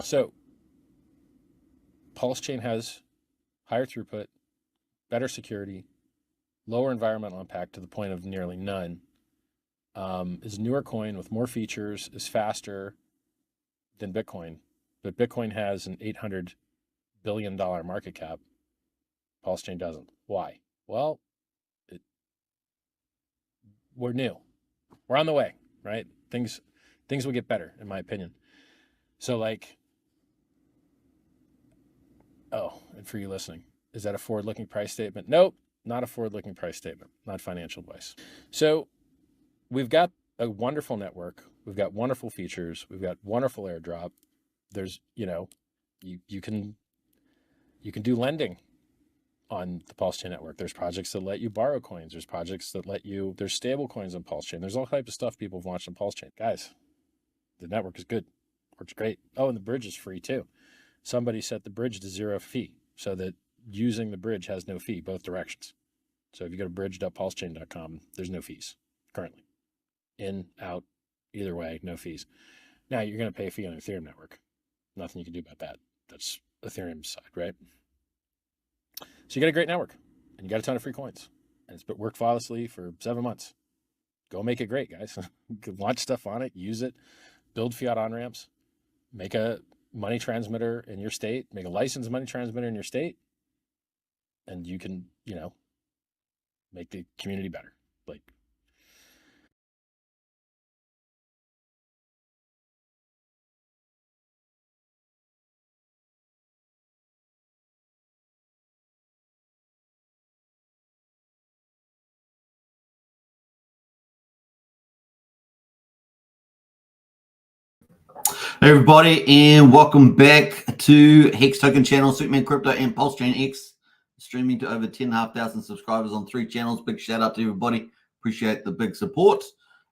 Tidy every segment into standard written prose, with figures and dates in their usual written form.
So Pulsechain has higher throughput, better security, lower environmental impact to the point of nearly none. Is a newer coin with more features, is faster than Bitcoin, but Bitcoin has an $800 billion market cap. Pulsechain doesn't. Why? Well, we're new. We're on the way, right? Things will get better, in my opinion. So, like, oh, and for you listening, is that a forward-looking price statement? Nope, not a forward-looking price statement, not financial advice. So we've got a wonderful network. We've got wonderful features. We've got wonderful airdrop. There's, you can do lending on the Pulsechain network. There's projects that let you borrow coins. There's projects that there's stable coins on Pulsechain. There's all types of stuff people have launched on Pulsechain. Guys, the network is good. Works great. Oh, and the bridge is free too. Somebody set the bridge to 0 fee so that using the bridge has no fee, both directions. So if you go to bridge.pulsechain.com, there's no fees currently. In, out, either way, no fees. Now you're going to pay a fee on the Ethereum network. Nothing you can do about that. That's Ethereum's side, right? So you got a great network and you got a ton of free coins. And it's worked flawlessly for 7 months. Go make it great, guys. Launch stuff on it, use it, build fiat on-ramps, make a money transmitter in your state, make a licensed money transmitter in your state, and you can, make the community better. Like, Hey everybody, and welcome back to Hex Token Channel, Superman Crypto, and Pulsechain X, streaming to over 10,500 subscribers on 3 channels. Big shout out to everybody. Appreciate the big support.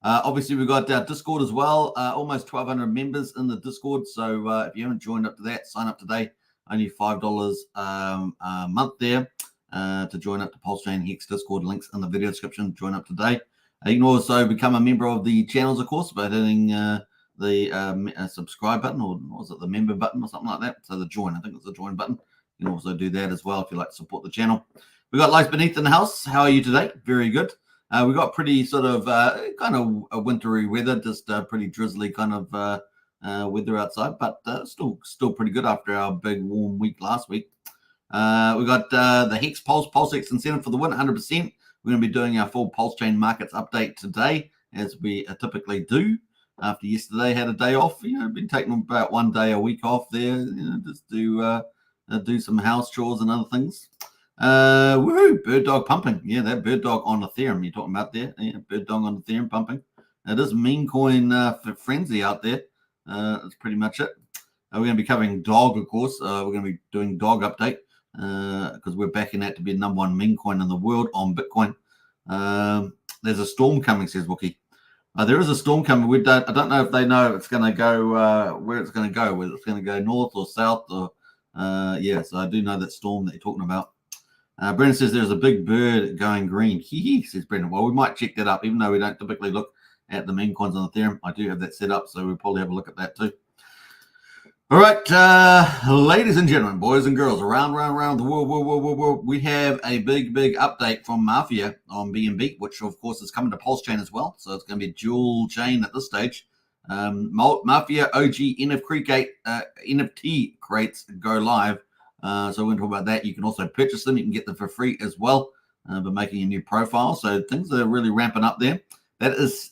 Obviously, we've got our Discord as well. Almost 1,200 members in the Discord. So if you haven't joined up to that, sign up today. Only $5 a month there to join up to Pulsechain Hex Discord. Links in the video description. Join up today. You can also become a member of the channels, of course, by hitting the subscribe button, or was it the member button or something like that? So the join, I think it's the join button. You can also do that as well if you like to support the channel. We got Lights Beneath in the house. How are you today? Very good. We got pretty sort of kind of a wintry weather, just pretty drizzly kind of weather outside, but still pretty good after our big warm week last week. We got the Hex Pulsex incentive for the win, 100%. We're going to be doing our full Pulsechain markets update today, as we typically do. After yesterday had a day off, been taking about 1 day a week off there, just do some house chores and other things. Woohoo! Bird dog pumping. Yeah, that bird dog on Ethereum you're talking about there. Yeah, bird dog on Ethereum pumping. It is meme coin frenzy out there. That's pretty much it. We're going to be covering dog, of course. We're going to be doing dog update because we're backing that to be the #1 meme coin in the world on Bitcoin. There's a storm coming, says Wookie. There is a storm coming. I don't know if they know it's going to go where it's going to go, whether it's going to go north or south. Or so I do know that storm that you're talking about. Brendan says there's a big bird going green. Says Brendan. Well, we might check that up, even though we don't typically look at the meme coins on Ethereum. I do have that set up, so we'll probably have a look at that too. All right, ladies and gentlemen, boys and girls, around the world, we have a big update from MAFIA on BNB, which of course is coming to Pulsechain as well. So it's going to be a dual chain at this stage. MAFIA OG NFT crates go live. So we're going to talk about that. You can also purchase them. You can get them for free as well by making a new profile. So things are really ramping up there. That is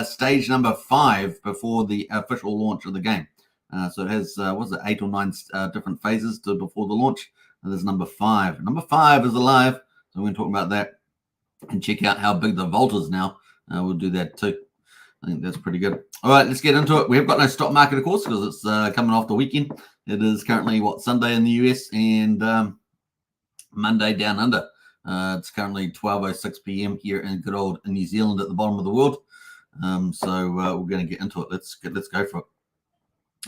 stage number 5 before the official launch of the game. So it has, 8 or 9 different phases before the launch. And there's number 5. Number 5 is alive. So we're going to talk about that and check out how big the vault is now. We'll do that too. I think that's pretty good. All right, let's get into it. We have got no stock market, of course, because it's coming off the weekend. It is currently, Sunday in the US and Monday down under. It's currently 12:06 p.m. here in good old New Zealand at the bottom of the world. So we're going to get into it. Let's go for it.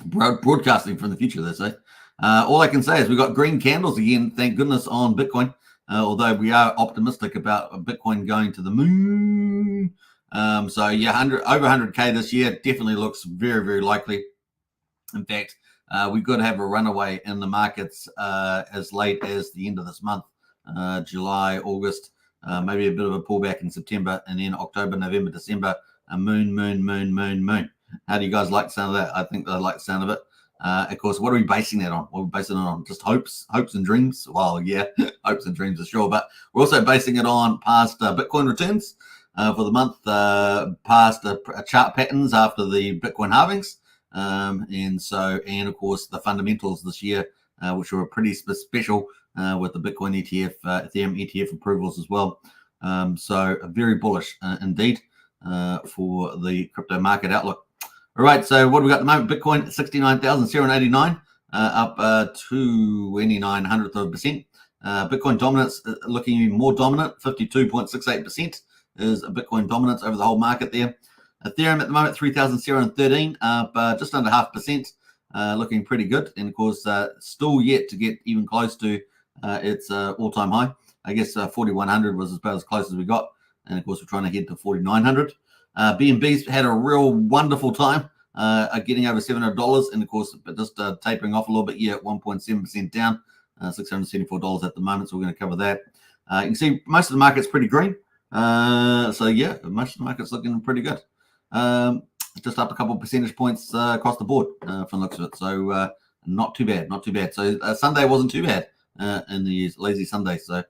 Broadcasting from the future, they say. All I can say is we've got green candles again, thank goodness, on Bitcoin, although we are optimistic about Bitcoin going to the moon. So yeah, over 100K this year definitely looks very likely. In fact, we could have a runaway in the markets as late as the end of this month, July, August, maybe a bit of a pullback in September, and then October, November, December, a moon. How do you guys like the sound of that? I think I like the sound of it. Of course, what are we basing that on? What are we basing it on? Just hopes and dreams? Well, yeah, hopes and dreams are sure, but we're also basing it on past Bitcoin returns for the month, past chart patterns after the Bitcoin halvings, and of course the fundamentals this year, which were pretty special with the Bitcoin ETF, Ethereum ETF approvals as well. So very bullish indeed for the crypto market outlook. All right, so what do we got at the moment? Bitcoin 69,089, up 0.29%. Bitcoin dominance looking even more dominant, 52.68% is a Bitcoin dominance over the whole market there. Ethereum at the moment 3,013, up just under 0.5%, looking pretty good, and of course still yet to get even close to its all-time high. I guess 4,100 was about as close as we got, and of course we're trying to head to 4,900. BNB's had a real wonderful time getting over $700, and of course just tapering off a little bit here at 1.7% down, $674 at the moment, so we're going to cover that. You can see most of the market's pretty green, so yeah, most of the market's looking pretty good. Just up a couple of percentage points across the board from the looks of it, so not too bad. So Sunday wasn't too bad in the lazy Sunday, so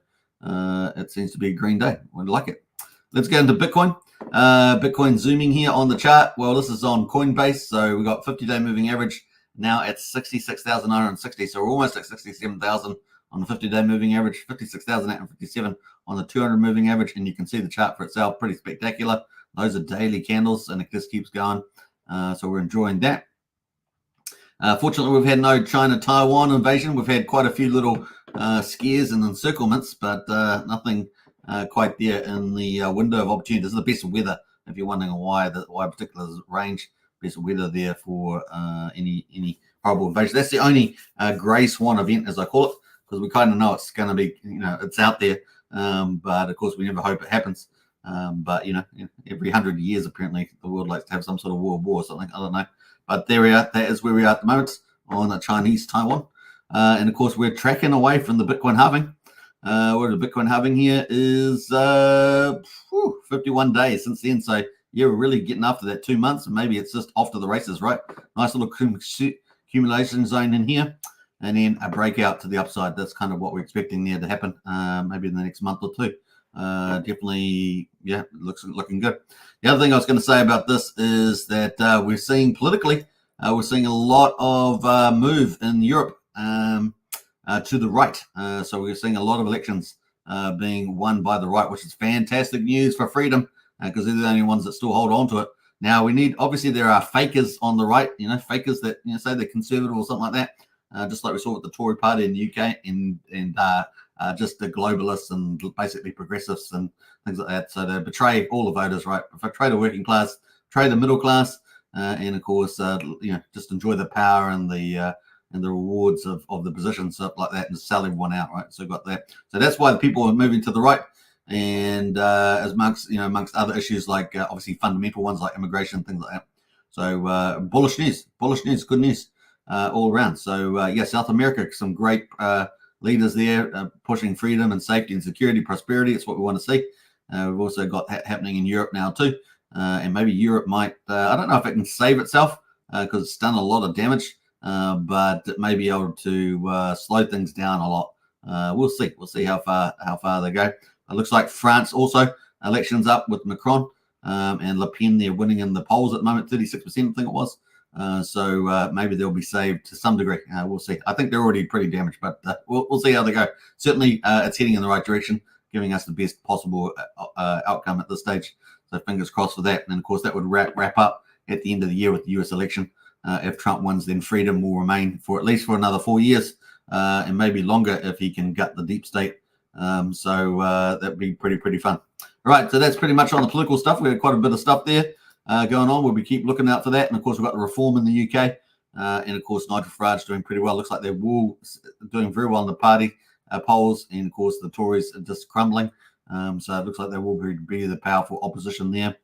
it seems to be a green day. We like it. Let's get into Bitcoin. Bitcoin zooming here on the chart. Well, this is on Coinbase, so we got 50-day moving average now at 66,960. So we're almost at 67,000 on the 50-day moving average, 56,857 on the 200 moving average, and you can see the chart for itself, pretty spectacular. Those are daily candles, and it just keeps going. So we're enjoying that. Fortunately, we've had no China-Taiwan invasion. We've had quite a few little scares and encirclements, but nothing quite there in the window of opportunity. This is the best weather, if you're wondering why particular range, best weather there for any probable invasion. That's the only grey swan event, as I call it, because we kind of know it's going to be, it's out there, but of course we never hope it happens. But every 100 years apparently the world likes to have some sort of world war or something. I don't know, but there we are. That is where we are at the moment on the Chinese Taiwan, and of course we're tracking away from the Bitcoin halving. Where the Bitcoin halving here is 51 days since then. So yeah, we're really getting after that 2 months, and maybe it's just off to the races, right? Nice little accumulation zone in here, and then a breakout to the upside. That's kind of what we're expecting there to happen, maybe in the next month or two. Definitely, yeah, looking good. The other thing I was going to say about this is that we're seeing politically, we're seeing a lot of move in Europe to the right. So we're seeing a lot of elections being won by the right, which is fantastic news for freedom, because they're the only ones that still hold on to it. Now we need, obviously there are fakers on the right, fakers that say they're conservative or something like that, just like we saw with the Tory party in the UK, and just the globalists and basically progressives and things like that. So they betray all the voters, right? Betray the working class, betray the middle class, and of course, just enjoy the power and the rewards of the position, stuff like that, and sell everyone out, right? So we've got that. So that's why the people are moving to the right, and as amongst other issues like obviously fundamental ones like immigration, things like that. So bullish news, good news all around. So yeah, South America, some great leaders there pushing freedom and safety and security, prosperity. It's what we want to see. We've also got happening in Europe now too, and maybe Europe might, I don't know if it can save itself because it's done a lot of damage. But it may be able to slow things down a lot. We'll see. We'll see how far they go. It looks like France also, elections up with Macron and Le Pen. They're winning in the polls at the moment, 36%, I think it was. So maybe they'll be saved to some degree. We'll see. I think they're already pretty damaged, but we'll see how they go. Certainly, it's heading in the right direction, giving us the best possible outcome at this stage. So fingers crossed for that. And of course, that would wrap up at the end of the year with the US election. If Trump wins, then freedom will remain for at least for another 4 years, and maybe longer if he can gut the deep state. So that'd be pretty fun. All right, so that's pretty much on the political stuff. We had quite a bit of stuff there going on. We'll keep looking out for that. And of course, we've got the reform in the UK, and of course, Nigel Farage doing pretty well. Looks like they're doing very well in the party polls, and of course, the Tories are just crumbling. So it looks like they will be the powerful opposition there.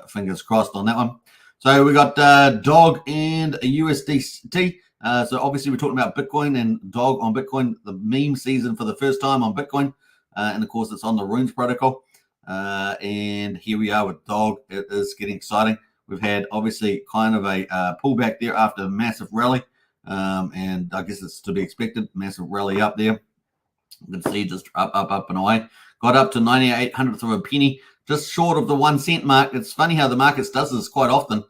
Fingers crossed on that one. So we got DOG and a USDT. So obviously we're talking about Bitcoin and dog on Bitcoin, the meme season for the first time on Bitcoin. And of course it's on the Runes protocol. And here we are with dog. It is getting exciting. We've had obviously kind of a pullback there after a massive rally. And I guess it's to be expected, massive rally up there. You can see just up and away. Got up to 98 hundredths of a penny, just short of the 1 cent mark. It's funny how the markets does this quite often.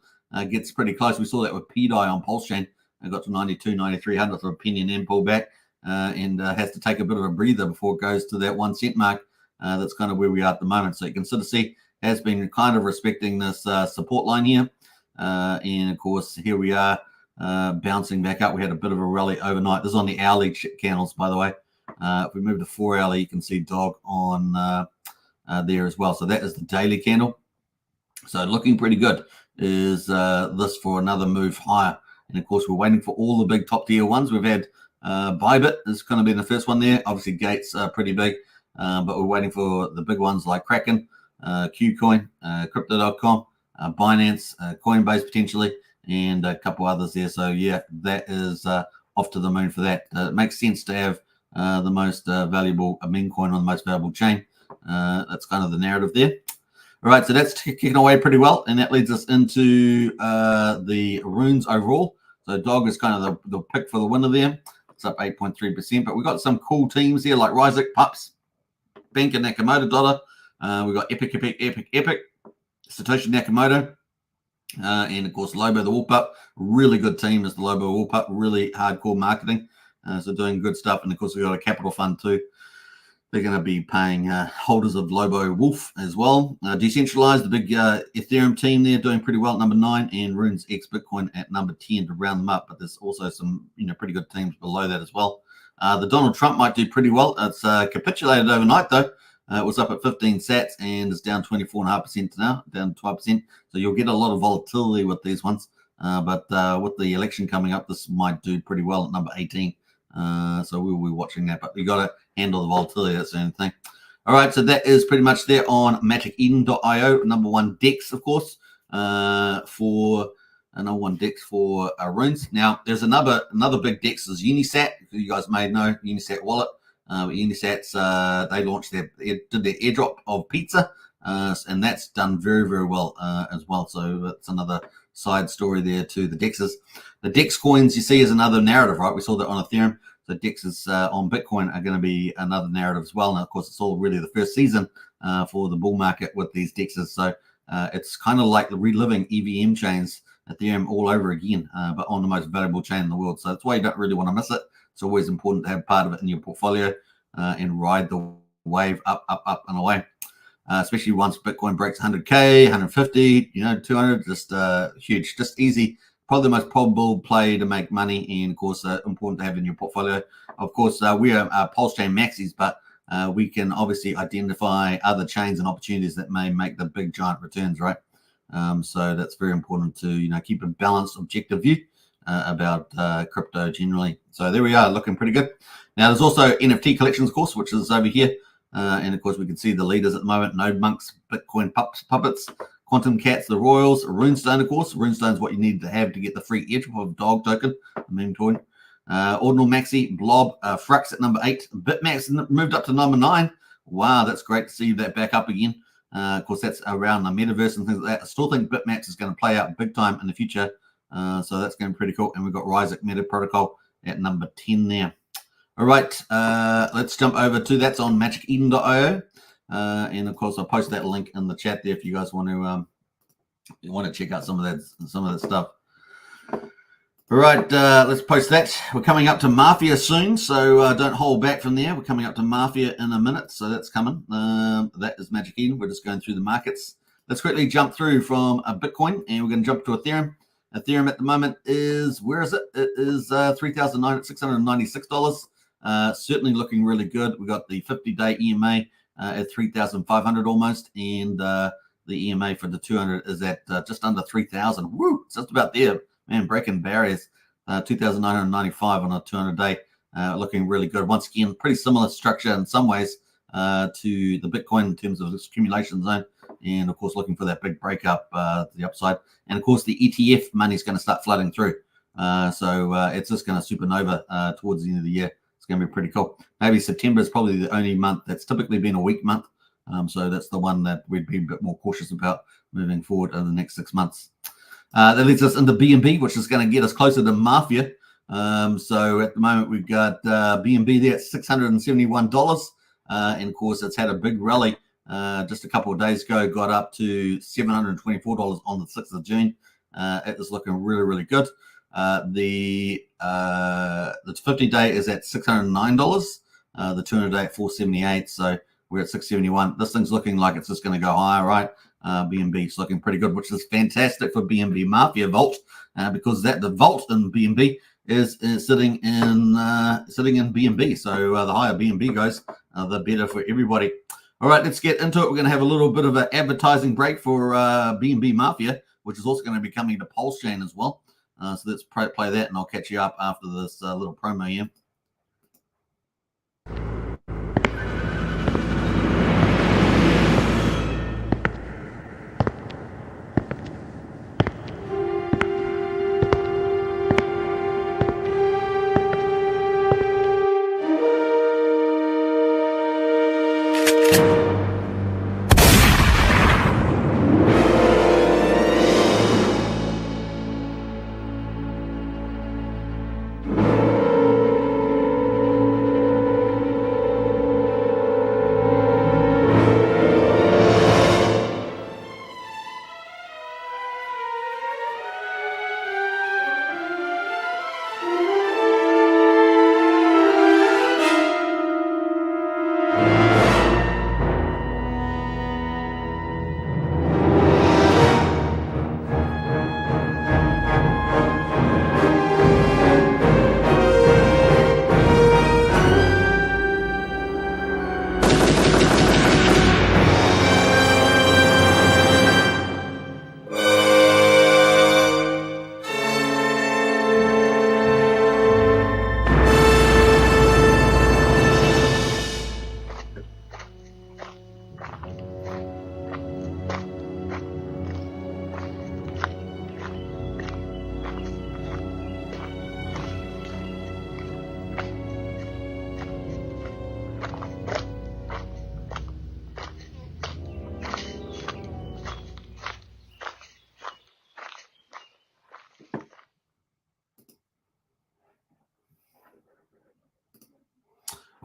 Gets pretty close. We saw that with PDI on Pulsechain. It got to 92, 93 hundredths of a penny and then pull back and has to take a bit of a breather before it goes to that 1 cent mark. That's kind of where we are at the moment. So you can sort of see has been kind of respecting this support line here. And of course, here we are bouncing back up. We had a bit of a rally overnight. This is on the hourly candles, by the way. If we move to 4 hourly, you can see dog on there as well. So that is the daily candle. So looking pretty good is this for another move higher. And of course, we're waiting for all the big top tier ones. We've had Bybit is going to be the first one there. Obviously, Gates are pretty big, but we're waiting for the big ones like Kraken, Qcoin, Crypto.com, Binance, Coinbase potentially, and a couple others there. So yeah, that is off to the moon for that. It makes sense to have the most valuable meme coin on the most valuable chain. That's kind of the narrative there. All right, so that's kicking away pretty well, and that leads us into the runes overall. So dog is kind of the pick for the winner there. It's up 8.3%, but we've got some cool teams here like Ryzik, Pups, Bank and Nakamoto Dollar. We've got Epic, Satoshi Nakamoto, and of course Lobo the Woolpup. Really good team is the Lobo Woolpup, really hardcore marketing. So doing good stuff, and of course we've got a capital fund too. They're going to be paying holders of Lobo Wolf as well. Decentralized, the big Ethereum team there doing pretty well at number 9, and Runes X Bitcoin at number 10 to round them up. But there's also some pretty good teams below that as well. The Donald Trump might do pretty well. It's capitulated overnight though. It was up at 15 sats and is down 24.5% now, down 12%. So you'll get a lot of volatility with these ones. But with the election coming up, this might do pretty well at number 18. So we'll be watching that, but you got to handle the volatility. That's the only thing. All right, so that is pretty much there on magiceden.io, number 1 DEX, of course, for number 1 DEX for runes. Now, there's another big DEX is Unisat. You guys may know Unisat wallet. Unisat's they launched did their airdrop of pizza, and that's done very, very well as well. So that's another side story there to the DEXs. The DEX coins you see is another narrative, right? We saw that on Ethereum. So DEXs on Bitcoin are going to be another narrative as well. And of course, it's all really the first season for the bull market with these DEXs. So it's kind of like the reliving EVM chains, Ethereum all over again, but on the most valuable chain in the world. So that's why you don't really want to miss it. It's always important to have part of it in your portfolio and ride the wave up and away. Especially once Bitcoin breaks 100K, 150, 200, just huge, just easy. Probably the most probable play to make money, and of course, important to have in your portfolio. Of course, we are Pulsechain maxis, but we can obviously identify other chains and opportunities that may make the big giant returns, right? So that's very important to keep a balanced, objective view about crypto generally. So there we are, looking pretty good. Now there's also NFT collections, of course, which is over here. And of course, we can see the leaders at the moment: Node Monks, Bitcoin Puppets, Quantum Cats, the Royals, Runestone, of course. Runestone is what you need to have to get the free airdrop of dog token, the meme coin. Ordinal Maxi, Blob, Frux at number 8. Bitmax moved up to number 9. Wow, that's great to see that back up again. Of course, that's around the metaverse and things like that. I still think Bitmax is going to play out big time in the future. So that's going to be pretty cool. And we've got Ryzik Meta Protocol at number 10 there. All right, let's jump over to that's on magiceden.io. And of course, I'll post that link in the chat there if you guys want to check out some of that stuff. All right, let's post that. We're coming up to MAFIA soon, so don't hold back from there. We're coming up to MAFIA in a minute, so that's coming. That is Magic Eden. We're just going through the markets. Let's quickly jump through from Bitcoin, and we're going to jump to Ethereum. Ethereum at the moment is, where is it? It is $3,696. Certainly looking really good. We got the 50-day EMA at 3,500 almost, and the EMA for the 200 is at just under 3,000. Woo! It's just about there, man. Breaking barriers. 2,995 on a 200-day, looking really good. Once again, pretty similar structure in some ways to the Bitcoin in terms of its accumulation zone, and of course looking for that big breakup, the upside. And of course, the ETF money is going to start flooding through. So it's just going to supernova towards the end of the year. It's going to be pretty cool. Maybe September is probably the only month that's typically been a weak month. So that's the one that we'd be a bit more cautious about moving forward over the next 6 months. That leads us into BNB, which is going to get us closer to MAFIA. So at the moment, we've got BNB there at $671. And of course, it's had a big rally just a couple of days ago, got up to $724 on the 6th of June. It is looking really, really good. The 50-day is at $609. The 200-day at $478. So we're at $671. This thing's looking like it's just going to go higher, right? BNB is looking pretty good, which is fantastic for BNB MAFIA Vault, because the vault in BNB is sitting in BNB. So the higher BNB goes, the better for everybody. All right, let's get into it. We're going to have a little bit of an advertising break for BNB MAFIA, which is also going to be coming to Pulsechain as well. So let's play that, and I'll catch you up after this little promo here.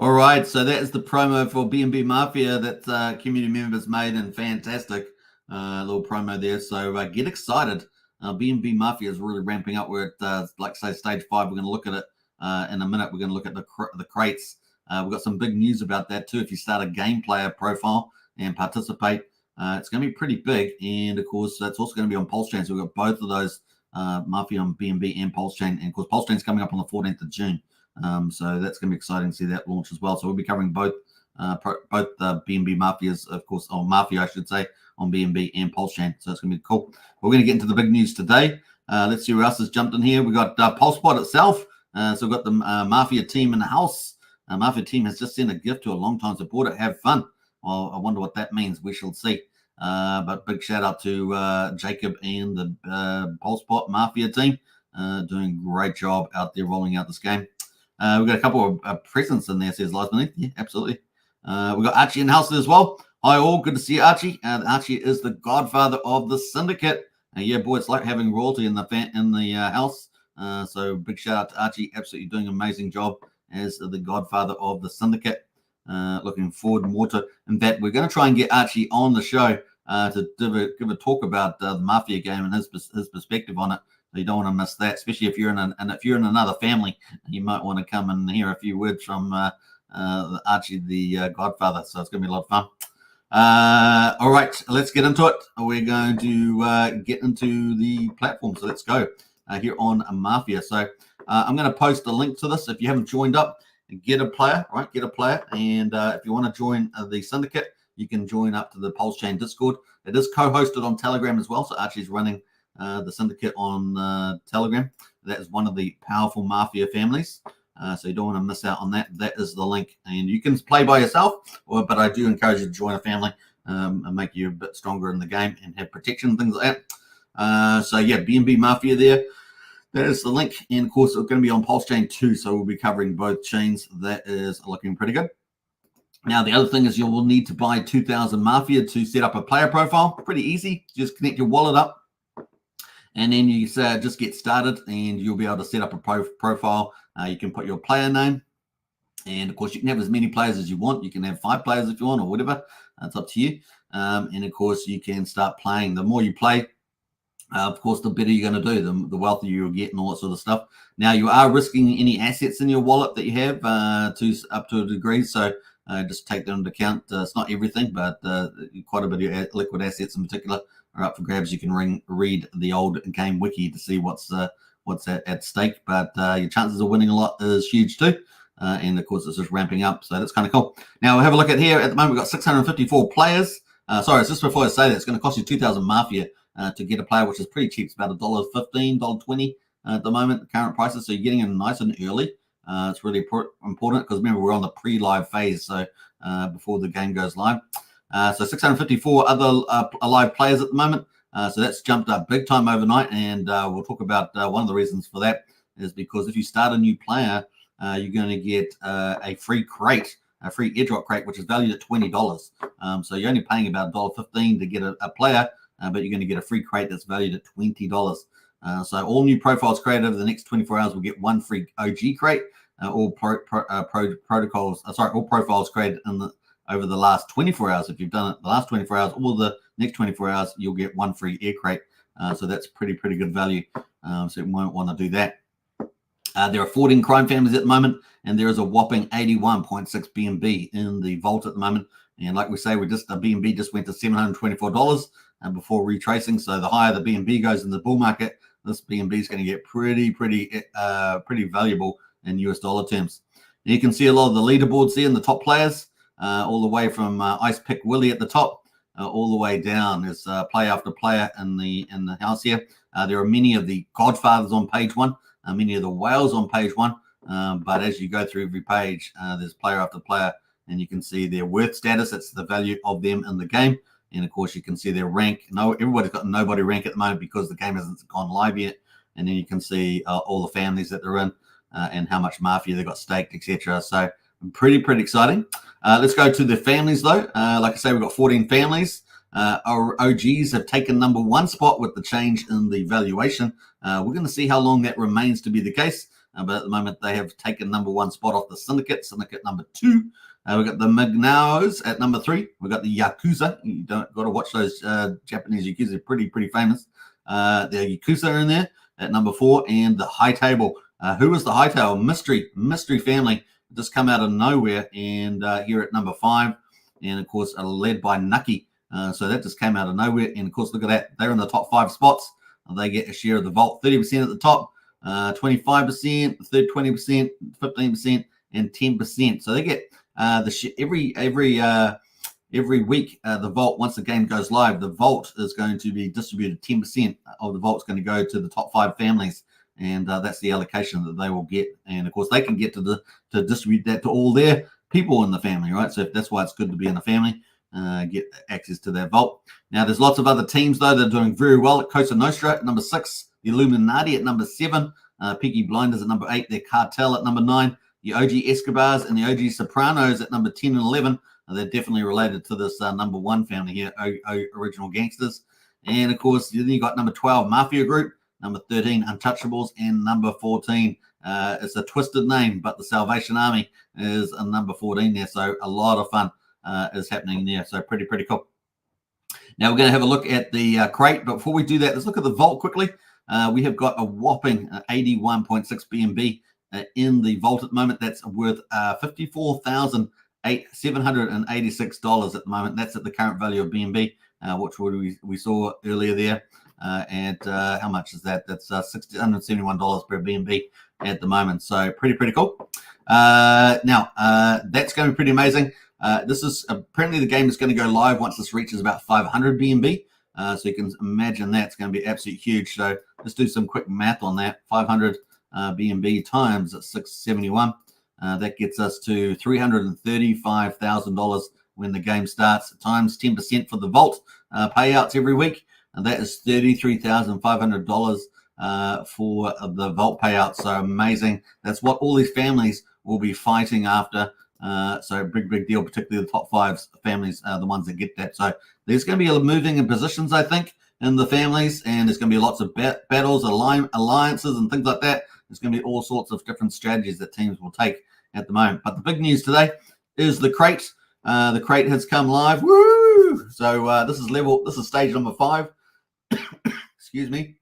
All right, so that is the promo for BNB MAFIA that community members made, and fantastic little promo there. So get excited. BNB MAFIA is really ramping up. We're at, like say, stage 5. We're going to look at it in a minute. We're going to look at the crates. We've got some big news about that too. If you start a game player profile and participate, it's going to be pretty big. And of course, that's also going to be on Pulsechain. So we've got both of those, MAFIA on BNB and Pulsechain. And of course, Pulsechain's coming up on the 14th of June. So that's going to be exciting to see that launch as well. So we'll be covering both BNB Mafias, of course, or MAFIA, I should say, on BNB and Pulsechain. So it's going to be cool. We're going to get into the big news today. Let's see who else has jumped in here. We've got PulsePod itself. So we've got the MAFIA team in the house. MAFIA team has just sent a gift to a long-time supporter. Have fun. Well, I wonder what that means. We shall see. But big shout out to Jacob and the PulsePod MAFIA team. Doing a great job out there rolling out this game. We've got a couple of presents in there, says Last Minute. Yeah, absolutely. We've got Archie in the house as well. Hi, all. Good to see you, Archie. Archie is the godfather of the syndicate. Yeah, boy, it's like having royalty in the house. So big shout out to Archie. Absolutely doing an amazing job as the godfather of the syndicate. Looking forward more to. In fact, we're going to try and get Archie on the show to give a talk about the MAFIA game and his perspective on it. So you don't want to miss that, especially if you're in another family. You might want to come and hear a few words from Archie, the Godfather. So it's going to be a lot of fun. All right, let's get into it. We're going to get into the platform. So let's go here on MAFIA. So I'm going to post a link to this. If you haven't joined up, get a player, right? Get a player. And if you want to join the syndicate, you can join up to the Pulsechain Discord. It is co-hosted on Telegram as well. So Archie's running the syndicate on Telegram. That is one of the powerful MAFIA families. So you don't want to miss out on that. That is the link. And you can play by yourself, but I do encourage you to join a family and make you a bit stronger in the game and have protection and things like that. So yeah, BNB MAFIA there. That is the link. And of course, it's going to be on Pulsechain too. So we'll be covering both chains. That is looking pretty good. Now, the other thing is you will need to buy 2,000 MAFIA to set up a player profile. Pretty easy. Just connect your wallet up, and then you just get started, and you'll be able to set up a profile. You can put your player name, and of course, you can have as many players as you want. You can have 5 players if you want, or whatever. It's up to you. And of course, you can start playing. The more you play, of course, the better you're going to do, the wealthier you'll get and all that sort of stuff. Now, you are risking any assets in your wallet that you have up to a degree. So just take that into account. It's not everything, but quite a bit of liquid assets in particular are up for grabs. You can read the old game wiki to see what's at stake. But your chances of winning a lot is huge too. And of course, it's just ramping up. So that's kind of cool. Now, we'll have a look at here. At the moment, we've got 654 players. Sorry, it's just before I say that, it's going to cost you 2,000 MAFIA to get a player, which is pretty cheap. It's about $1.15, $1.20 at the moment, the current prices. So you're getting in nice and early. It's really important because remember, we're on the pre-live phase, so before the game goes live. So 654 other live players at the moment. So that's jumped up big time overnight, and we'll talk about one of the reasons for that is because if you start a new player, you're going to get a free crate, a free airdrop crate, which is valued at $20. So you're only paying about $1.15 to get a player, but you're going to get a free crate that's valued at $20. So all new profiles created over the next 24 hours will get one free OG crate. All profiles created over the last 24 hours. If you've done it the last 24 hours, or the next 24 hours, you'll get one free air crate. So that's pretty good value. So you won't want to do that. There are 14 crime families at the moment, and there is a whopping 81.6 BNB in the vault at the moment. And like we say, the BNB just went to $724 before retracing. So the higher the BNB goes in the bull market, this BNB is going to get pretty valuable in US dollar terms. And you can see a lot of the leaderboards there in the top players, all the way from Ice Pick Willie at the top, all the way down. There's player after player in the house here. There are many of the Godfathers on page 1, many of the whales on page 1. But as you go through every page, there's player after player, and you can see their worth status. It's the value of them in the game. And of course, you can see their rank. No, everybody's got nobody rank at the moment because the game hasn't gone live yet. And then you can see all the families that they're in and how much MAFIA they got staked, etc. So pretty exciting. Let's go to the families though. Like I say, we've got 14 families. Our OGs have taken number 1 spot with the change in the valuation. We're going to see how long that remains to be the case. But at the moment, they have taken number 1 spot off the syndicate number 2. We've got the Magnaos at number 3. We've got the Yakuza. You got to watch those Japanese Yakuza. They're pretty famous. The Yakuza are in there at number 4. And the High Table. Who is the High Table? Mystery family. Just come out of nowhere. And here at number 5. And, of course, led by Nucky. So that just came out of nowhere. And, of course, look at that. They're in the top 5 spots. They get a share of the vault. 30% at the top. 25%, 20%, 15%, and 10%. So they get every week the vault. Once the game goes live, the vault is going to be distributed. 10% of the vault is going to go to the top 5 families, and that's the allocation that they will get. And of course, they can get to distribute that to all their people in the family, right? So that's why it's good to be in a family. Get access to that vault. Now, there's lots of other teams though that are doing very well. At Cosa Nostra at number 6. The Illuminati at number 7, Peaky Blinders at number 8, their Cartel at number 9, the OG Escobars and the OG Sopranos at number 10 and 11. They're definitely related to this number 1 family here, Original Gangsters. And of course, then you got number 12, MAFIA Group, number 13, Untouchables, and number 14. It's a twisted name, but the Salvation Army is a number 14 there. So a lot of fun is happening there. So pretty cool. Now we're going to have a look at the crate, but before we do that, let's look at the vault quickly. We have got a whopping 81.6 BNB in the vault at the moment. That's worth $54,786 at the moment. That's at the current value of BNB, which we saw earlier there. And how much is that? That's $671 per BNB at the moment. So pretty cool. Now, that's going to be pretty amazing. This is apparently the game is going to go live once this reaches about 500 BNB. So you can imagine that's going to be absolutely huge. So let's do some quick math on that. 500 BNB times 671. That gets us to $335,000 when the game starts, times 10% for the vault payouts every week. And that is $33,500 for the vault payout. So amazing. That's what all these families will be fighting after. So big deal, particularly the top 5 families are the ones that get that. So there's going to be a moving in positions, I think, in the families, and there's going to be lots of battles, alliances, and things like that. There's going to be all sorts of different strategies that teams will take at the moment. But the big news today is the crate. The crate has come live. Woo! So this is stage number 5. Excuse me.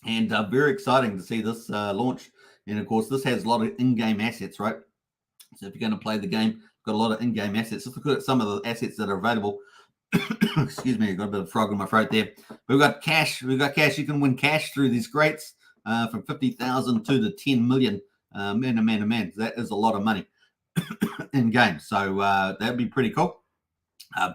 And very exciting to see this launch. And of course, this has a lot of in-game assets, right? So if you're going to play the game, got a lot of in-game assets. Let's look at some of the assets that are available. Excuse me, I got a bit of frog in my throat there. But we've got cash. You can win cash through these crates from 50,000 to the 10 million. Man. That is a lot of money in game. So that'd be pretty cool.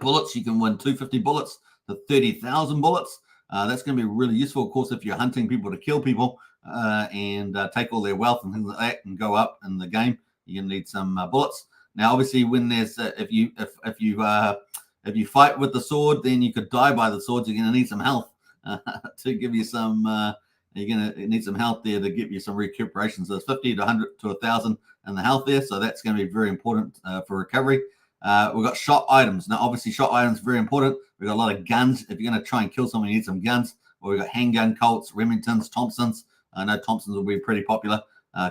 Bullets, you can win 250 bullets to 30,000 bullets. That's going to be really useful, of course, if you're hunting people to kill people and take all their wealth and things like that and go up in the game. You're going to need some bullets. Now, obviously, when there's if you fight with the sword, then you could die by the sword. So you're going to need some health to give you some. You're going to need some health there to give you some recuperation. So it's 50 to 100 to 1,000 in the health there. So that's going to be very important for recovery. We've got shot items. Now, obviously, shot items very important. We've got a lot of guns. If you're going to try and kill someone, you need some guns. Or we've got handgun Colts, Remingtons, Thompsons. I know Thompsons will be pretty popular.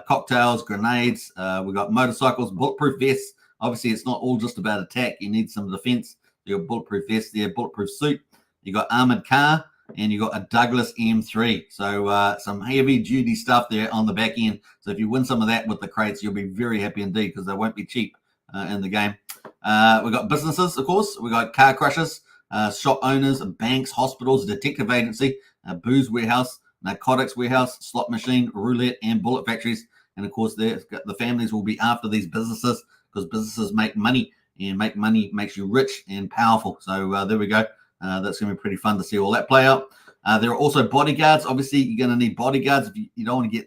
Cocktails, grenades. We've got motorcycles, bulletproof vests. Obviously, it's not all just about attack. You need some defense. You got bulletproof vest there, bulletproof suit. You got armored car, and you got a Douglas M3. So some heavy duty stuff there on the back end. So if you win some of that with the crates, you'll be very happy indeed because they won't be cheap in the game. We've got businesses, of course. We've got car crushers, shop owners, banks, hospitals, detective agency, booze warehouse, narcotics warehouse, slot machine, roulette, and bullet factories. And of course, the families will be after these businesses because businesses make money, and make money makes you rich and powerful. So there we go. That's going to be pretty fun to see all that play out. There are also bodyguards. Obviously, you're going to need bodyguards if you don't want to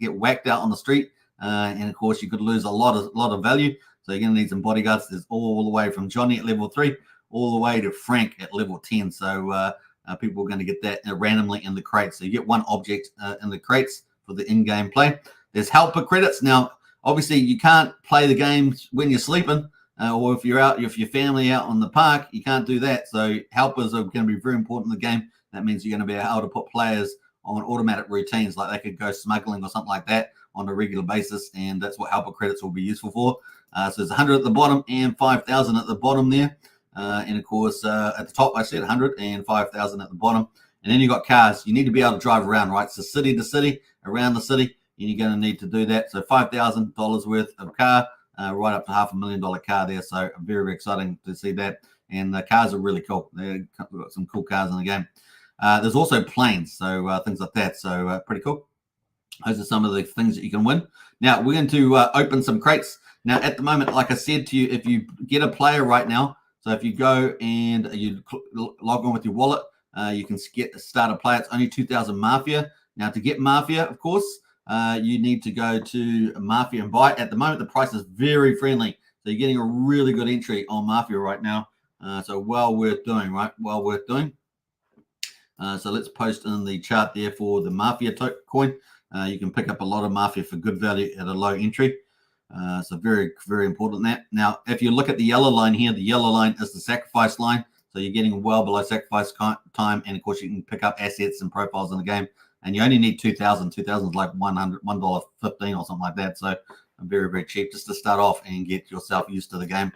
get whacked out on the street. And of course, you could lose a lot of value. So you're going to need some bodyguards. There's all the way from Johnny at level 3 all the way to Frank at level 10. So people are going to get that randomly in the crates. So you get one object in the crates for the in-game play. There's helper credits. Now, obviously, you can't play the game when you're sleeping. Or if your family out on the park, you can't do that. So helpers are going to be very important in the game. That means you're going to be able to put players on automatic routines, like they could go smuggling or something like that on a regular basis, and that's what helper credits will be useful for. So there's 100 at the bottom and 5,000 at the bottom there. And of course, at the top, I said 100 and 5,000 at the bottom. And then you got cars. You need to be able to drive around, right? So city to city, around the city, and you're going to need to do that. So $5,000 worth of car. Right up to $500,000 car there. So very, very exciting to see that. And the cars are really cool. They've got some cool cars in the game. There's also planes, so things like that. So pretty cool. Those are some of the things that you can win. Now, we're going to open some crates. Now, at the moment, like I said to you, if you get a player right now, so if you go and you log on with your wallet, you can start a player. It's only 2,000 MAFIA. Now, to get MAFIA, of course, you need to go to MAFIA and buy it. At the moment, the price is very friendly. So you're getting a really good entry on MAFIA right now. So well worth doing, right? Well worth doing. So let's post in the chart there for the MAFIA coin. You can pick up a lot of MAFIA for good value at a low entry. So very, very important that. Now, if you look at the yellow line here, the yellow line is the sacrifice line. So you're getting well below sacrifice time. And of course, you can pick up assets and profiles in the game. And you only need 2,000. 2,000 is like $1.15 or something like that. So very, very cheap just to start off and get yourself used to the game.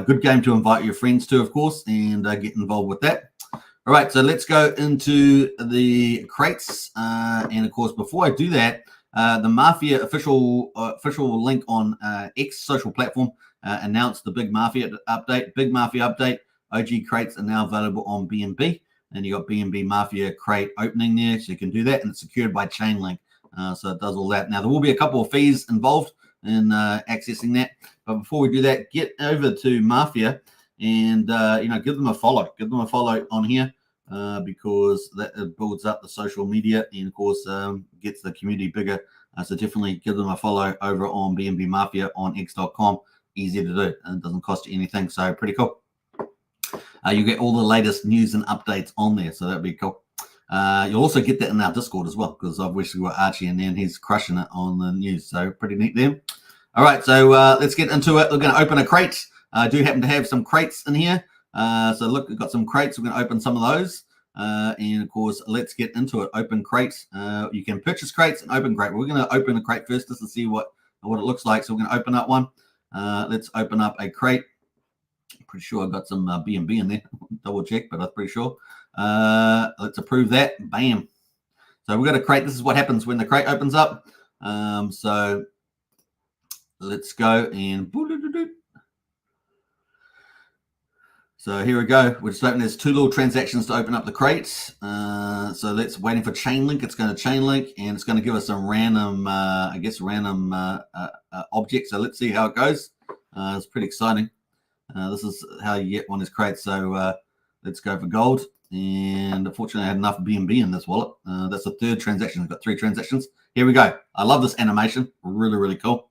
Good game to invite your friends to, of course, and get involved with that. All right, so let's go into the crates. And of course, before I do that, the MAFIA official link on X social platform announced the big MAFIA update. Big MAFIA update. OG crates are now available on BNB. And you got BNB MAFIA crate opening there, so you can do that, and it's secured by Chainlink. So it does all that. Now, there will be a couple of fees involved in accessing that. But before we do that, get over to MAFIA and, give them a follow. Give them a follow on here because that builds up the social media and, of course, gets the community bigger. So definitely give them a follow over on BNB MAFIA on x.com. Easy to do, and it doesn't cost you anything. So pretty cool. You get all the latest news and updates on there, so that'd be cool. You'll also get that in our Discord as well, because obviously we're Archie and then he's crushing it on the news. So pretty neat there. All right, so let's get into it. We're going to open a crate. I do happen to have some crates in here. So look, we've got some crates. We're going to open some of those. And of course, let's get into it. Open crate. You can purchase crates and open crate. We're going to open a crate first just to see what it looks like. So we're going to open up one. Let's open up a crate. Pretty sure I've got some B&B in there. Double check, but I'm pretty sure. Let's approve that. Bam. So we've got a crate. This is what happens when the crate opens up. So let's go and so here we go. We're just opening. There's 2 little transactions to open up the crates. So let's waiting for chain link. It's going to chain link and it's going to give us some random, I guess, random objects. So let's see how it goes. It's pretty exciting. This is how you get one of these crates. So let's go for gold. And unfortunately, I had enough B&B in this wallet. That's the 3rd transaction. I've got 3 transactions. Here we go. I love this animation. Really, really cool.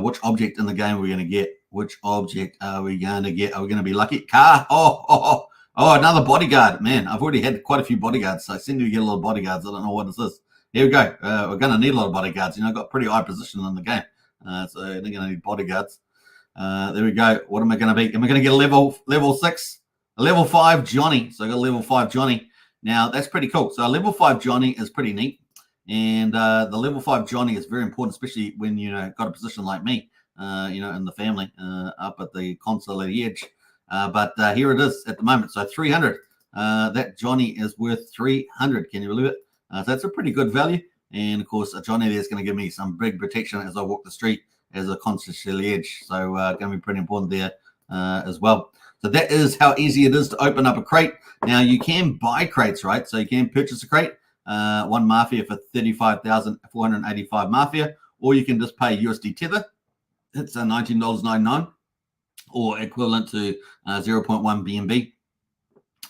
Which object in the game are we going to get? Which object are we going to get? Are we going to be lucky? Car. Oh, another bodyguard. Man, I've already had quite a few bodyguards, so I seem to get a lot of bodyguards. I don't know what this is. Here we go. We're going to need a lot of bodyguards. You know, I've got pretty high position in the game. So they're going to need bodyguards. There we go. What am I going to be? Am I going to get a level 6? A level 5 Johnny. So I got a level 5 Johnny. Now, that's pretty cool. So a level 5 Johnny is pretty neat. And the level 5 Johnny is very important, especially when, you know, got a position like me, you know, in the family up at the console edge. But here it is at the moment. So 300. That Johnny is worth 300. Can you believe it? So that's a pretty good value. And, of course, a Johnny there is going to give me some big protection as I walk the street as a console edge. So going to be pretty important there as well. So that is how easy it is to open up a crate. Now, you can buy crates, right? So you can purchase a crate. One MAFIA for 35,485 MAFIA, or you can just pay USD Tether. It's $19.99, or equivalent to 0.1 BNB.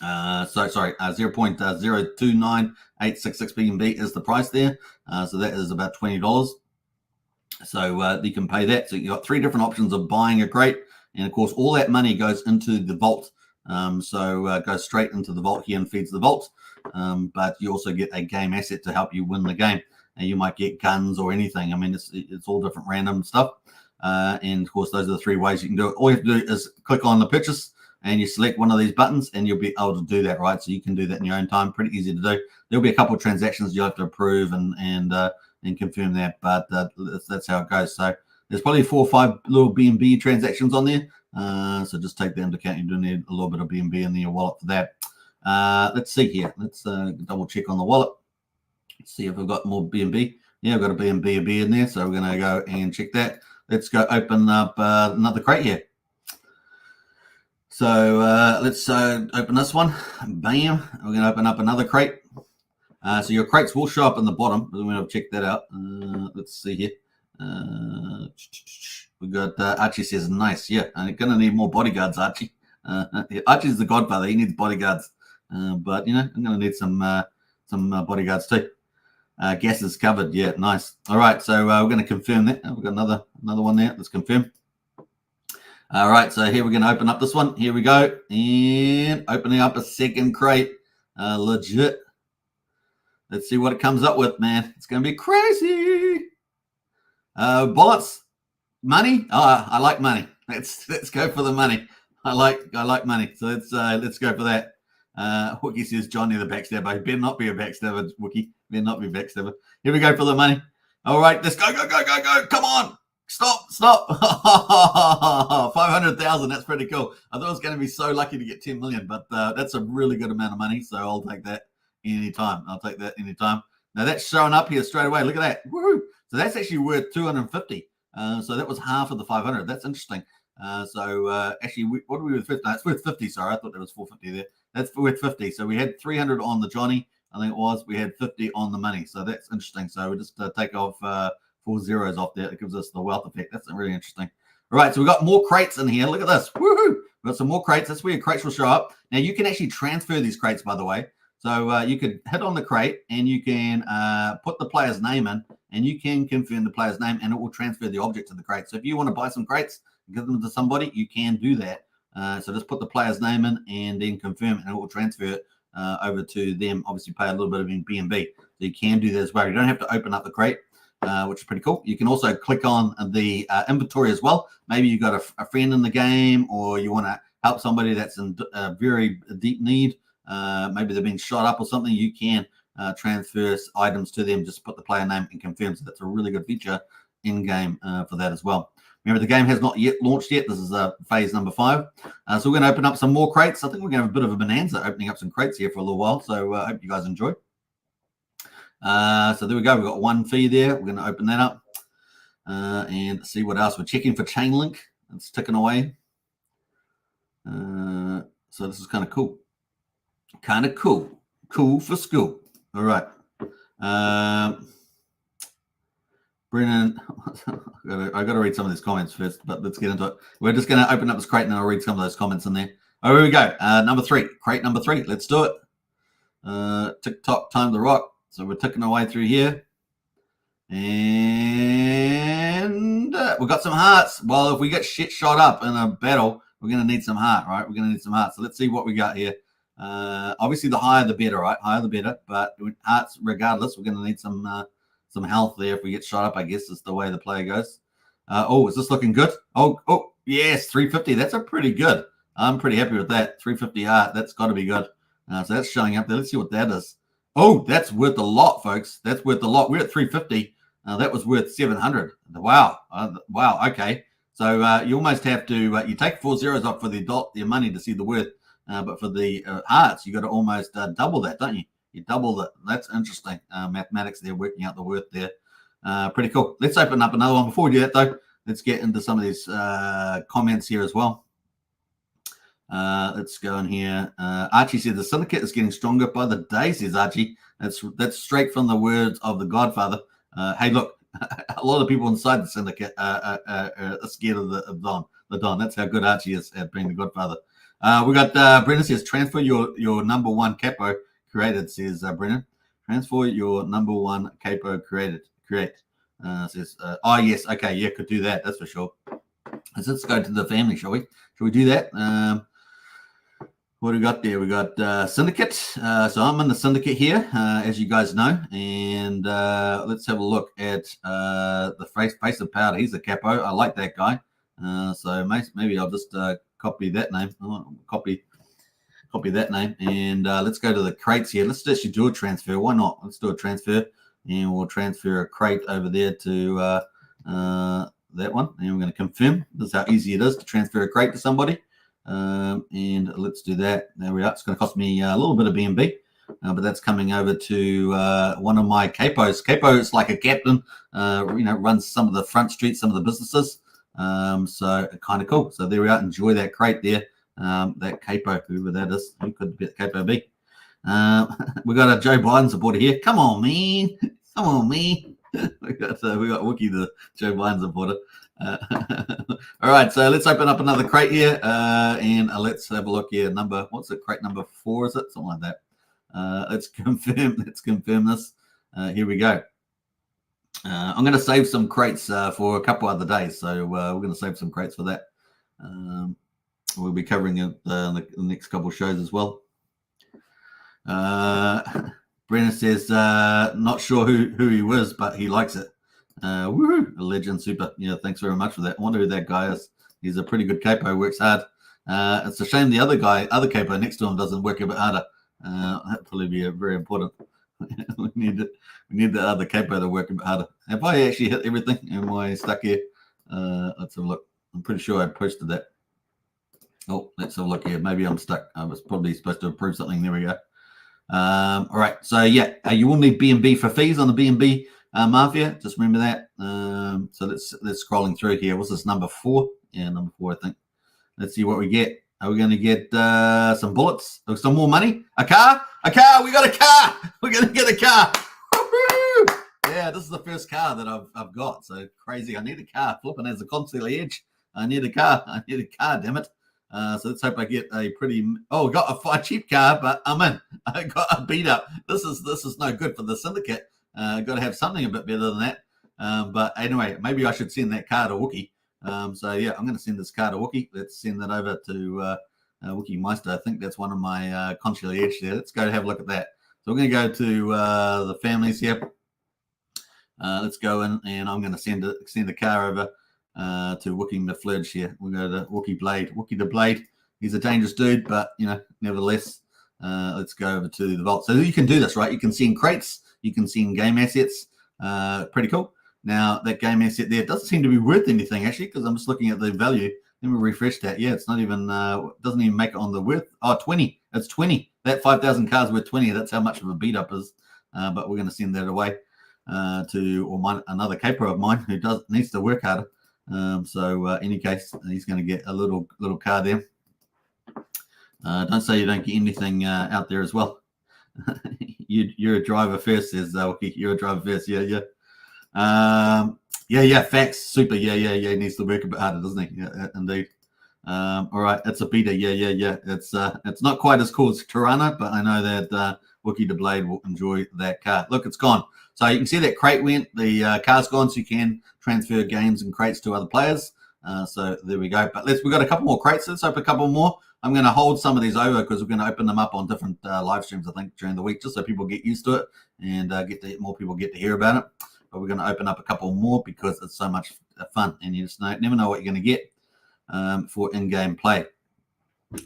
0.029866 BNB is the price there. So that is about $20. So you can pay that. So you've got 3 different options of buying a crate, and of course, all that money goes into the vault. So goes straight into the vault here and feeds the vault. But you also get a game asset to help you win the game. And you might get guns or anything. I mean, it's all different random stuff. And of course, those are the 3 ways you can do it. All you have to do is click on the purchase and you select one of these buttons and you'll be able to do that, right? So you can do that in your own time. Pretty easy to do. There'll be a couple of transactions you'll have to approve and confirm that, but that's how it goes. So there's probably 4 or 5 little BNB transactions on there. So just take that into account. You do need a little bit of BNB in your wallet for that. Let's see here. Let's double check on the wallet. Let's see if we've got more BNB. Yeah, I've got a BNB in there. So we're going to go and check that. Let's go open up another crate here. So let's open this one. Bam. We're going to open up another crate. So your crates will show up in the bottom. We're going to check that out. Let's see here. We got Archie says nice. Yeah, I'm going to need more bodyguards, Archie. Archie's the godfather. He needs bodyguards. But, you know, I'm going to need some bodyguards too. Gas is covered. Yeah, nice. All right, so we're going to confirm that. We've got another one there. Let's confirm. All right, so here we're going to open up this one. Here we go. And opening up a second crate. Legit. Let's see what it comes up with, man. It's going to be crazy. Bullets. Money. Oh, I like money. Let's go for the money. I like money. So let's go for that. Wookie says Johnny the backstabber. He better not be a backstabber, Wookie. Better not be a backstabber. Here we go for the money. All right, let's go. Come on. Stop. 500,000. That's pretty cool. I thought I was going to be so lucky to get 10 million, but that's a really good amount of money. So I'll take that anytime. Now that's showing up here straight away. Look at that. Woohoo. So that's actually worth 250. So that was half of the 500. That's interesting. Actually, what are we worth? No, it's worth 50. Sorry, I thought there was 450 there. That's worth 50. So we had 300 on the Johnny. I think it was. We had 50 on the money. So that's interesting. So we just take off 4 zeros off there. It gives us the wealth effect. That's really interesting. All right, so we've got more crates in here. Look at this. Woohoo! We've got some more crates. That's where your crates will show up. Now, you can actually transfer these crates, by the way. So you could hit on the crate and you can put the player's name in and you can confirm the player's name and it will transfer the object to the crate. So if you want to buy some crates and give them to somebody, you can do that. So just put the player's name in and then confirm and it will transfer it over to them. Obviously, pay a little bit of BNB. So you can do that as well. You don't have to open up the crate, which is pretty cool. You can also click on the inventory as well. Maybe you got a friend in the game, or you want to help somebody that's in very deep need. Maybe they're being shot up or something. You can transfer items to them. Just put the player name and confirm. So that's a really good feature in game for that as well. Remember, the game has not yet launched yet. This is phase number 5. So we're going to open up some more crates. I think we're going to have a bit of a bonanza opening up some crates here for a little while. So I hope you guys enjoy. So there we go. We've got one fee there. We're going to open that up and see what else. We're checking for chain link. It's ticking away. So this is kind of cool. Kind of cool. Cool for school. All right. Brennan, I got to read some of these comments first, but let's get into it. We're just going to open up this crate and I'll read some of those comments in there. Oh, here we go. Number 3, crate number 3. Let's do it. TikTok time to rock. So we're ticking away through here. And we got some hearts. Well, if we get shit shot up in a battle, we're going to need some heart, right? We're going to need some hearts. So let's see what we got here. Obviously, the higher the better, right? Higher the better. But hearts, regardless, we're going to need some health there if we get shot up, I guess is the way the player goes. Oh, is this looking good? Oh, yes, 350. That's a pretty good. I'm pretty happy with that. 350 heart. That's got to be good. So that's showing up there. Let's see what that is. Oh, that's worth a lot, folks. That's worth a lot. We're at 350. That was worth 700. Wow. Wow. Okay. So you almost have to, you take 4 zeros off for your money to see the worth. But for the hearts, you got to almost double that, don't you? You double that. That's interesting. Mathematics there, working out the worth there. Pretty cool. Let's open up another one. Before we do that, though, let's get into some of these comments here as well. Let's go in here. Archie said the syndicate is getting stronger by the day, says Archie. That's straight from the words of the Godfather. Hey, look, a lot of people inside the syndicate are scared of the Don. That's how good Archie is at being the Godfather. We got Brennan says, transfer your number 1 capo created, says Brennan. Transfer your number 1 capo create. Says, oh, yes, okay, yeah, could do that, that's for sure. Let's go to the family, shall we? Shall we do that? What do we got there? We got Syndicate. So I'm in the Syndicate here, as you guys know. And let's have a look at the face of powder. He's a capo. I like that guy. So maybe I'll just copy that name. Copy that name. And let's go to the crates here. Let's actually do a transfer. Why not? Let's do a transfer. And we'll transfer a crate over there to that one. And we're going to confirm. This is how easy it is to transfer a crate to somebody. And let's do that. There we are. It's going to cost me a little bit of BNB, but that's coming over to one of my capos. Capo is like a captain, runs some of the front streets, some of the businesses. So kind of cool. So there we are. Enjoy that crate there. That capo, whoever that is, who could the capo be? We got a Joe Biden supporter here. Come on, man. Come on, man. we got Wookie, the Joe Biden supporter. All right, so let's open up another crate here, and let's have a look here. What's it? Crate number 4, is it? Something like that. Let's confirm this. Here we go. I'm going to save some crates for a couple other days, so we're going to save some crates for that. We'll be covering it the next couple of shows as well. Brennan says, not sure who he was, but he likes it. Woohoo! A legend, super. Yeah, thanks very much for that. I wonder who that guy is. He's a pretty good capo, works hard. It's a shame the other capo next to him doesn't work a bit harder. That'd probably be very important. we need the other capo to work a bit harder. Have I actually hit everything? Am I stuck here? Let's have a look. I'm pretty sure I posted that. Oh, let's have a look here. Maybe I'm stuck. I was probably supposed to approve something. There we go. All right. So yeah, you will need BNB for fees on the BNB Mafia. Just remember that. So let's scrolling through here. What's this, number 4? Yeah, number 4, I think. Let's see what we get. Are we going to get some bullets? Some more money? A car? We got a car. We're going to get a car. Woo-hoo! Yeah, this is the first car that I've got. So crazy. I need a car. Flipping as a concierge. I need a car. Damn it. So let's hope I get a pretty. Oh, we got a cheap car, but I'm in. I got a beat up. This is no good for the syndicate. Got to have something a bit better than that. But anyway, maybe I should send that car to Wookie. So yeah, I'm going to send this car to Wookie. Let's send that over to Wookie Meister. I think that's one of my concierge there. Let's go have a look at that. So we're going to go to the families here. Let's go in, and I'm going to send a car over to Wookie the Flurge here. We'll go to Wookie Blade. Wookie the Blade. He's a dangerous dude, but nevertheless, let's go over to the vault. So you can do this, right? You can send crates. You can send game assets. Pretty cool. Now that game asset there doesn't seem to be worth anything actually, because I'm just looking at the value. Let me refresh that. Yeah, it's not even doesn't even make it on the worth. Oh, 20. It's 20. That 5,000 cards worth 20. That's how much of a beat up is. But we're going to send that away to another capo of mine who needs to work harder. Any case, he's going to get a little card there. Don't say you don't get anything out there as well. You're a driver first, says you're a driver first. Yeah. Facts. Super. Yeah. He needs to work a bit harder, doesn't he? Yeah, indeed. All right, it's a beta. Yeah. It's not quite as cool as Tirana, but I know that Wookie the Blade will enjoy that card. Look, it's gone. So you can see that crate went. The card's gone, so you can transfer games and crates to other players. So there we go. But we've got a couple more crates. Let's open a couple more. I'm going to hold some of these over because we're going to open them up on different live streams, I think, during the week, just so people get used to it and more people get to hear about it. But we're going to open up a couple more because it's so much fun, and you just never know what you're going to get for in-game play.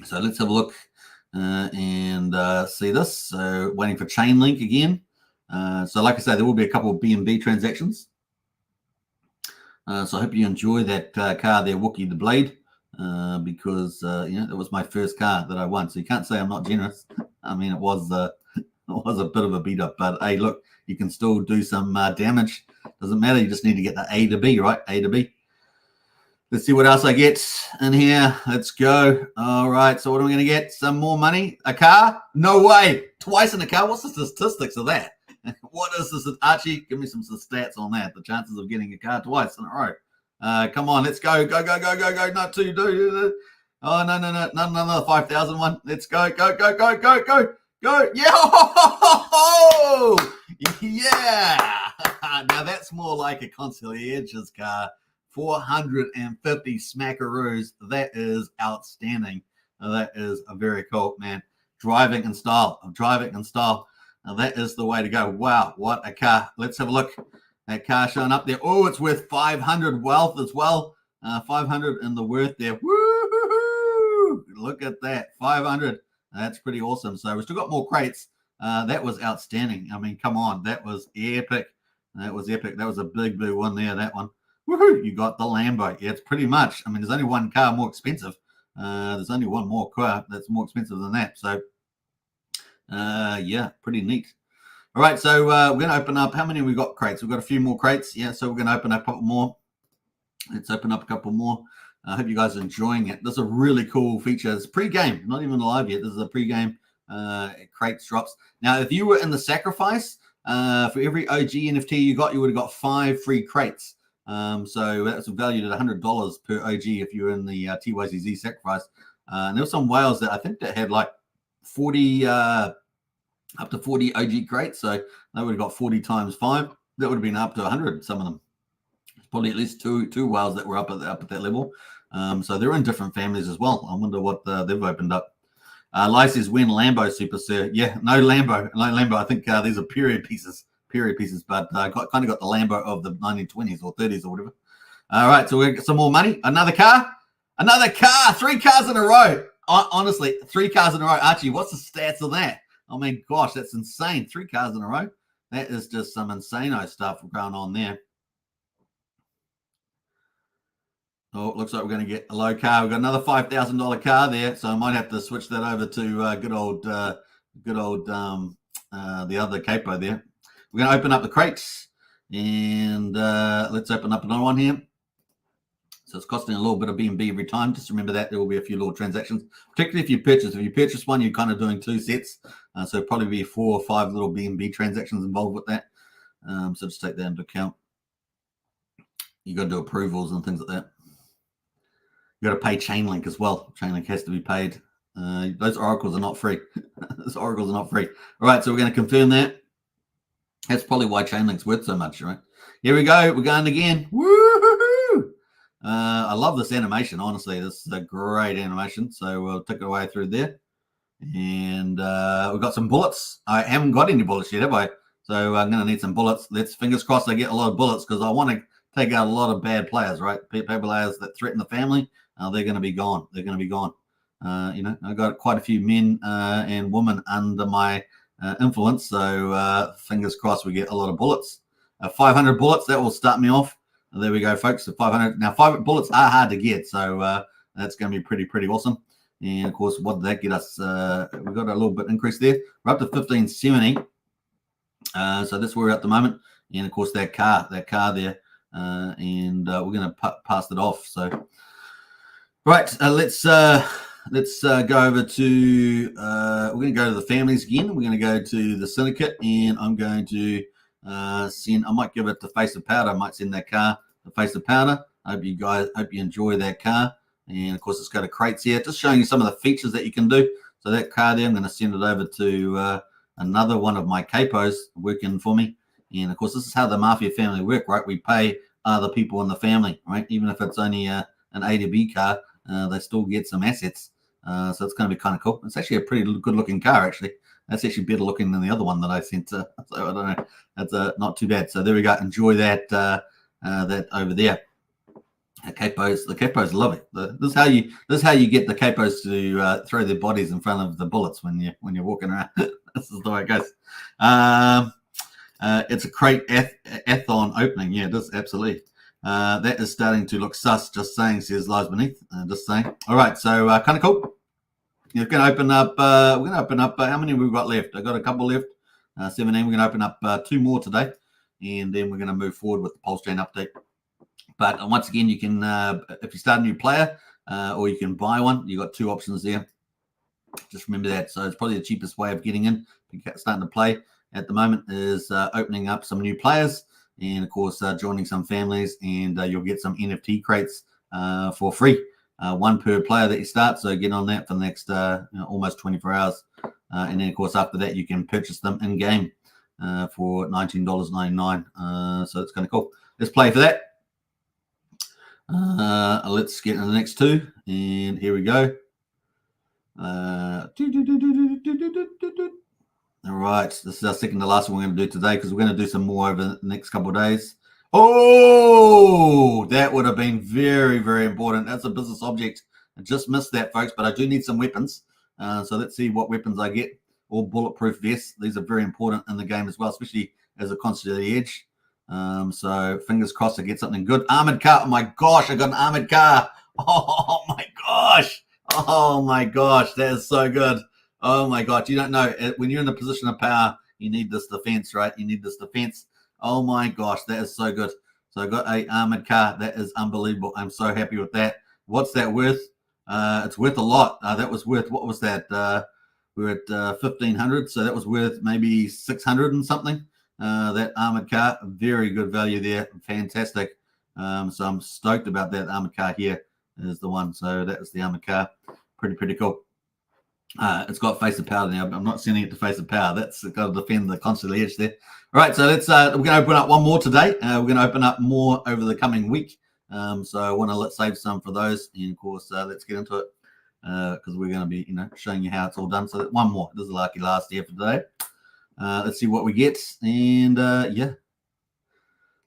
So let's have a look and see this. So waiting for chain link again. So like I say, there will be a couple of BNB transactions. So I hope you enjoy that car there, Wookie the Blade, because that was my first car that I won. So you can't say I'm not generous. I mean, it was a bit of a beat up, but hey, look, you can still do some damage. Doesn't matter. You just need to get the A to B, right? A to B. Let's see what else I get in here. Let's go. All right. So what am I going to get? Some more money? A car? No way. Twice in a car? What's the statistics of that? What is this? Archie, give me some stats on that. The chances of getting a car twice in a row. Come on. Let's go. Go. Not two. Do. Oh, no. Not another 5,000 one. Let's go. Go. Yeah. Now that's more like a concierge's car. 450 smackaroos. That is outstanding. That is a very cool, man. Driving in style. Now that is the way to go. Wow, what a car. Let's have a look. That car showing up there. Oh, it's worth 500 wealth as well. 500 in the worth there. Woo! Look at that. 500. That's pretty awesome. So we've still got more crates. That was outstanding. I mean, come on. That was epic. That was a big blue one there, that one. Woohoo! You got the Lambo. Yeah, it's pretty much. I mean, there's only one car more expensive. There's only one more car that's more expensive than that. So, yeah, pretty neat. All right, so we're going to open up. How many have we got crates? We've got a few more crates. Yeah, so we're going to open up a couple more. Let's open up a couple more. I hope you guys are enjoying it. This is a really cool feature. It's pre-game, not even live yet. This is a pre-game crates drops. Now, if you were in the sacrifice, for every OG NFT you got, you would have got 5 free crates. So that's valued at $100 per OG if you're in the TYCZ sacrifice. And there were some whales that I think that had like 40, up to 40 OG crates. So they would have got 40 times 5. That would have been up to 100, some of them. Probably at least two whales that were up at that level. So they're in different families as well. I wonder what they've opened up. Lai says, when Lambo, Super Sir? Yeah, no Lambo. I think these are period pieces, but kind of got the Lambo of the 1920s or 30s or whatever. All right, so we get some more money. Another car. 3 cars in a row. Honestly, 3 cars in a row. Archie, what's the stats of that? I mean, gosh, that's insane. 3 cars in a row. That is just some insano stuff going on there. Oh, it looks like we're going to get a low car. We've got another $5,000 car there, so I might have to switch that over to good old the other capo there. We're going to open up the crates, and let's open up another one here. So it's costing a little bit of BNB every time. Just remember that there will be a few little transactions, particularly if you purchase. If you purchase one, you're kind of doing 2 sets, so probably be 4 or 5 little BNB transactions involved with that. So just take that into account. You got to do approvals and things like that. You got to pay Chainlink as well. Chainlink has to be paid. Those oracles are not free. Those oracles are not free. All right, so we're going to confirm that. That's probably why Chainlink's worth so much, right? Here we go. We're going again. Woo-hoo-hoo! I love this animation, honestly. This is a great animation. So we'll take it away through there. And we've got some bullets. I haven't got any bullets yet, have I? So I'm going to need some bullets. Let's fingers crossed I get a lot of bullets because I want to take out a lot of bad players, right? Players that threaten the family, they're going to be gone. They're going to be gone. I got quite a few men and women under my influence. So fingers crossed we get a lot of bullets. 500 bullets, that will start me off. There we go, folks. So 500. Now, 5 bullets are hard to get. So that's going to be pretty awesome. And of course, what did that get us? We got a little bit increase there. We're up to 1570. So that's where we're at the moment. And of course, that car there. And we're going to pass it off. So, right, let's go over to. We're going to go to the families again. We're going to go to the syndicate, and I'm going to send. I might give it the Face of Powder. I might send that car the Face of Powder. I hope you enjoy that car. And of course, it's got a crates here, just showing you some of the features that you can do. So that car there, I'm going to send it over to another one of my capos working for me. And of course, this is how the Mafia family work, right? We pay other people in the family, right? Even if it's only an A to B car, they still get some assets. So it's going to be kind of cool. It's actually a pretty good looking car, actually. That's actually better looking than the other one that I sent. So I don't know. That's not too bad. So there we go. Enjoy that that over there. The capos love it. This is how you get the capos to throw their bodies in front of the bullets when you're walking around. This is the way it goes. It's a crate athon opening. Yeah, it is absolutely. That is starting to look sus. Just saying, says Lies Beneath. Just saying. All right, so kind of cool. We're going to open up. We're going to open up. How many we've got left? I got a couple left. 17. We're going to open up 2 more today, and then we're going to move forward with the Pulsechain update. But once again, you can, if you start a new player or you can buy one, you've got 2 options there. Just remember that. So it's probably the cheapest way of getting in, starting to play at the moment, is opening up some new players and, of course, joining some families, and you'll get some NFT crates for free. 1 per player that you start. So get on that for the next almost 24 hours. And then, of course, after that, you can purchase them in-game for $19.99. So it's kind of cool. Let's play for that. Let's get into the next 2, and here we go. All right, this is our second to last one we're going to do today, because we're going to do some more over the next couple of days. Oh, that would have been very, very important. That's a business object. I just missed that, folks, but I do need some weapons. So let's see what weapons I get. All bulletproof vests. These are very important in the game as well, especially as a constant to the edge. So fingers crossed I get something good. Armored car. Oh my gosh, I got an armored car. Oh my gosh. Oh my gosh, that is so good. Oh my gosh, you don't know, when you're in a position of power, you need this defense, right? You need this defense. Oh my gosh, that is so good. So I got a armored car. That is unbelievable. I'm so happy with that. What's that worth? It's worth a lot. That was worth, what was that? We were at 1,500, so that was worth maybe 600 and something. That armored car, very good value there. Fantastic. So I'm stoked about that. Armored car here is the one. So that is the armored car. Pretty cool. It's got Face of Powder now, but I'm not sending it to Face of Power. That's got to defend the constantly edge there. All right, so let's we're going to open up one more today. We're going to open up more over the coming week. So I want to save some for those, and of course, let's get into it because we're going to be, showing you how it's all done. So one more. This is a lucky last here for today. Let's see what we get, and yeah.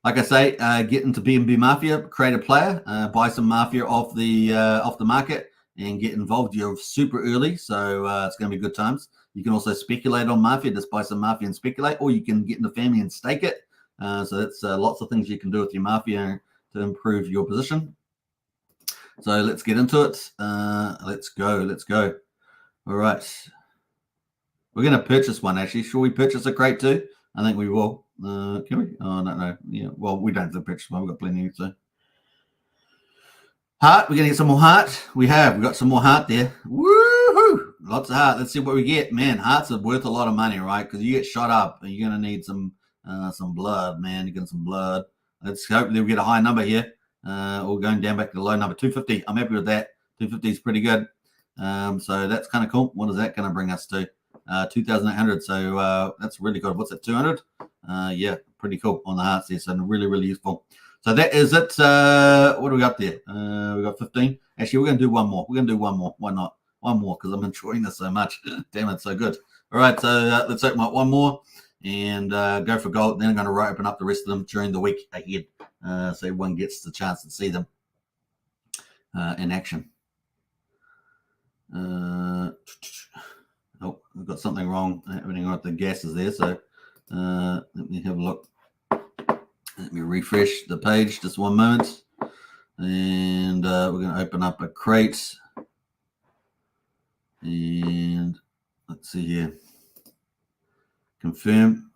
Like I say, get into B&B Mafia, create a player, buy some Mafia off the market, and get involved. You're super early, so it's going to be good times. You can also speculate on Mafia, just buy some Mafia and speculate, or you can get in the family and stake it. So that's lots of things you can do with your Mafia to improve your position. So let's get into it. Let's go. All right. We're going to purchase one, actually. Should we purchase a crate too? I think we will. Can we? Oh, no. Yeah. Well, we don't have to purchase one. We've got plenty. So. Heart. We're going to get some more heart. We've got some more heart there. Woohoo! Lots of heart. Let's see what we get. Man, hearts are worth a lot of money, right? Because you get shot up and you're going to need some blood, man. You're getting some blood. Let's hope we'll get a high number here. Or going down back to the low number, 250. I'm happy with that. 250 is pretty good. So that's kind of cool. What is that going to bring us to? 2,800. So that's really good. What's that? 200? Yeah, pretty cool on the hearts there. So really, really useful. So that is it. What do we got there? We got 15. Actually, we're going to do one more. We're going to do one more. Why not? One more, because I'm enjoying this so much. Damn, it's so good. All right, so let's open up one more and go for gold. Then I'm going to open up the rest of them during the week ahead, so everyone gets the chance to see them in action. Oh, I've got something wrong happening with the gases there. So let me have a look. Let me refresh the page just one moment. And we're going to open up a crate. And let's see here. Confirm.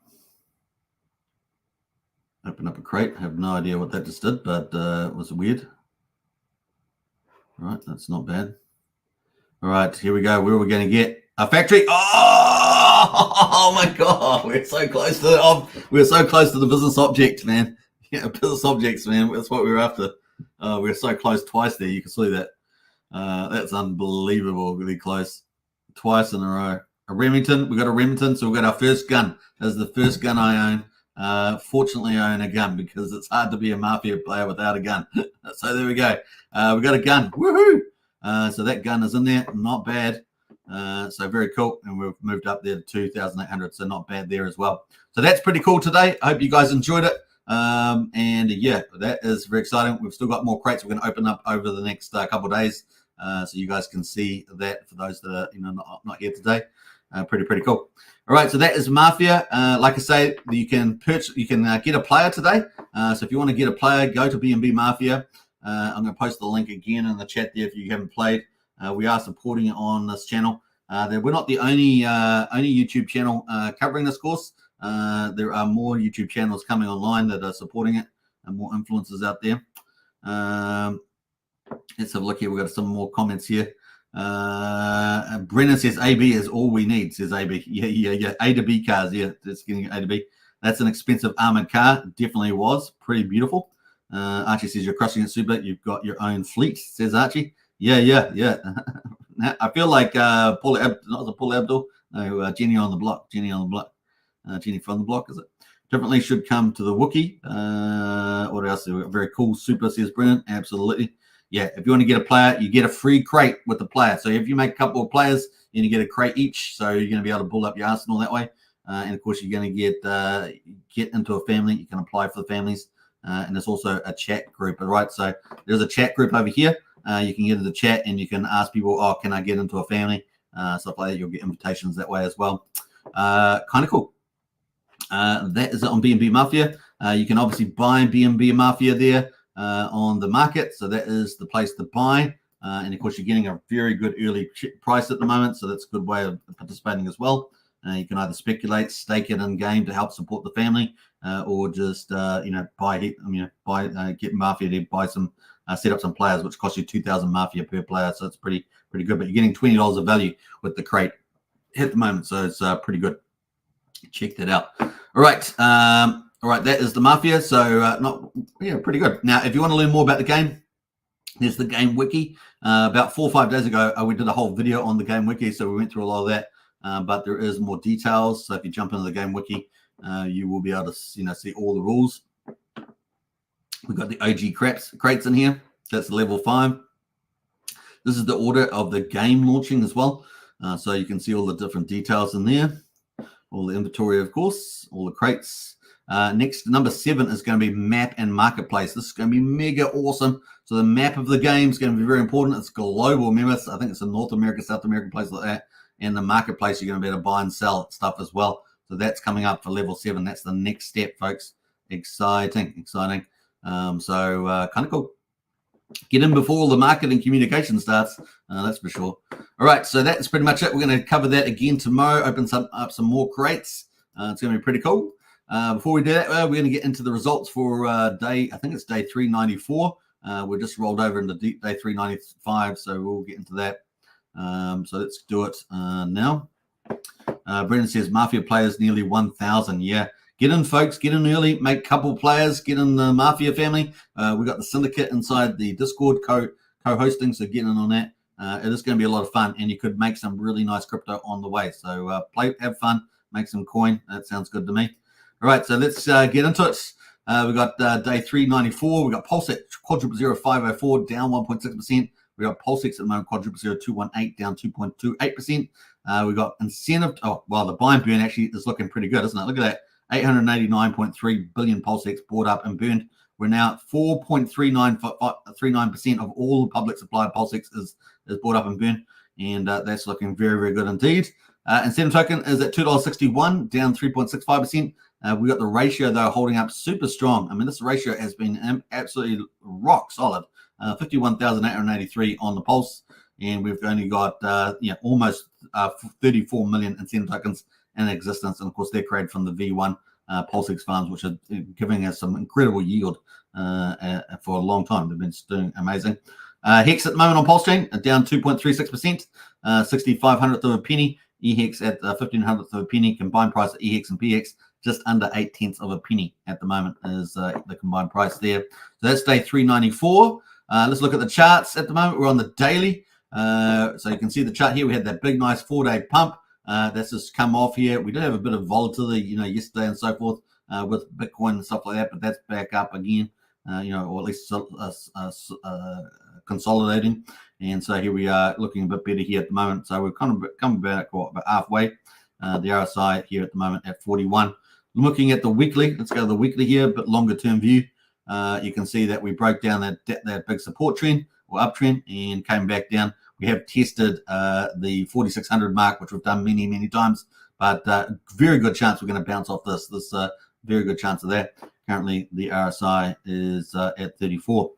Open up a crate. I have no idea what that just did, but it was weird. All right, that's not bad. All right, here we go. Where are we going to get a factory? Oh my God, we're so close to the business object, man. Yeah, business objects, man. That's what we were after. We're so close twice there. You can see that. That's unbelievable. Really close. Twice in a row. A Remington. We got a Remington, so we got our first gun. That's the first gun I own. Fortunately, I own a gun because it's hard to be a Mafia player without a gun. So there we go. We got a gun. Woohoo! So that gun is in there. Not bad. So very cool. And we've moved up there to 2,800. So not bad there as well. So that's pretty cool today. I hope you guys enjoyed it. And yeah, that is very exciting. We've still got more crates we're going to open up over the next couple of days. So you guys can see that for those that are not here today. Pretty cool. All right, so that is Mafia. Like I say, you can get a player today. So if you want to get a player, go to BNB Mafia. I'm going to post the link again in the chat there if you haven't played. We are supporting it on this channel. We're not the only YouTube channel covering this course. There are more YouTube channels coming online that are supporting it, and more influencers out there. Let's have a look here. We've got some more comments here. Brennan says AB is all we need, says AB. Yeah. A to B cars, yeah, just getting A to B. That's an expensive armored car. Definitely was. Pretty beautiful. Archie says you're crushing it, super. You've got your own fleet, says Archie. Yeah. I feel like Paul Abdul. No, Jenny on the block. Jenny from the block, is it? Definitely should come to the Wookiee. What else? Very cool super, says Brennan. Absolutely. Yeah, if you want to get a player, you get a free crate with the player. So if you make a couple of players, you get a crate each. So you're going to be able to build up your arsenal that way. And of course, you're going to get into a family. You can apply for the families. And there's also a chat group, all right? So there's a chat group over here. You can get into the chat and you can ask people, oh, can I get into a family? Stuff like that. You'll get invitations that way as well. Kind of cool. That is it on BNB Mafia. You can obviously buy BNB Mafia there on the market. So that is the place to buy. And of course, you're getting a very good early price at the moment. So that's a good way of participating as well. You can either speculate, stake it in game to help support the family, or just get Mafia to buy some, set up some players, which costs you 2,000 Mafia per player. So it's pretty good. But you're getting $20 of value with the crate at the moment. So it's pretty good. Check that out. All right. That is the Mafia. So pretty good. Now, if you want to learn more about the game, there's the game wiki. About 4 or 5 days ago, we did a whole video on the game wiki. So we went through a lot of that. But there is more details. So if you jump into the game wiki, you will be able to see all the rules. We've got the OG crates in here. That's level 5. This is the order of the game launching as well. So you can see all the different details in there. All the inventory, of course, all the crates. Next, number 7 is going to be map and marketplace. This is going to be mega awesome. So the map of the game is going to be very important. It's global. Remember, I think it's a North America, South American place like that. And the marketplace, you're going to be able to buy and sell stuff as well. So that's coming up for level 7. That's the next step, folks. Exciting. Kind of cool. Get in before the marketing communication starts. That's for sure. All right, so that's pretty much it. We're going to cover that again tomorrow. Open up some more crates. It's going to be pretty cool. Before we do that, we're going to get into the results for day 394. We're just rolled over into day 395, so we'll get into that. So let's do it now. Brendan says Mafia players nearly 1,000. Yeah, get in, folks. Get in early. Make a couple players. Get in the Mafia family. We got the syndicate inside the Discord co-hosting, so get in on that. It is going to be a lot of fun, and you could make some really nice crypto on the way. So play, have fun, make some coin. That sounds good to me. All right, so let's get into it. We got day 394. We got Pulsechain quadruple 0504 down 1.6%. We got Pulsechain at the moment quadruple 0218 down 2.28%. We got incentive. Oh, well, the buy and burn actually is looking pretty good, isn't it? Look at that. 889.3 billion Pulsechain bought up and burned. We're now at 4.39% of all public supply of Pulsechain is bought up and burned. And that's looking very, very good indeed. Incentive token is at $2.61, down 3.65%. We got the ratio, though, holding up super strong. I mean, this ratio has been absolutely rock solid. 51,883 on the pulse. And we've only got almost 34 million incentive tokens in existence. And, of course, they're created from the V1 Pulsechain farms, which are giving us some incredible yield for a long time. They've been doing amazing. Hex at the moment on Pulsechain, down 2.36%, 6500th of a penny. EHEX at 1500th of a penny. Combined price of EHEX and PX just under 0.8 of a penny at the moment is the combined price there. So that's day 394. Let's look at the charts at the moment. We're on the daily. So you can see the chart here. We had that big, nice 4-day pump. That's just come off here. We did have a bit of volatility, yesterday and so forth with Bitcoin and stuff like that, but that's back up again, or at least consolidating. And so here we are looking a bit better here at the moment. So we've kind of come about halfway. The RSI here at the moment at 41. Looking at the weekly, let's go to the weekly here, but longer term view. You can see that we broke down that big support trend or uptrend and came back down. We have tested the 4,600 mark, which we've done many, many times, but very good chance we're going to bounce off this. Very good chance of that. Currently, the RSI is at 34.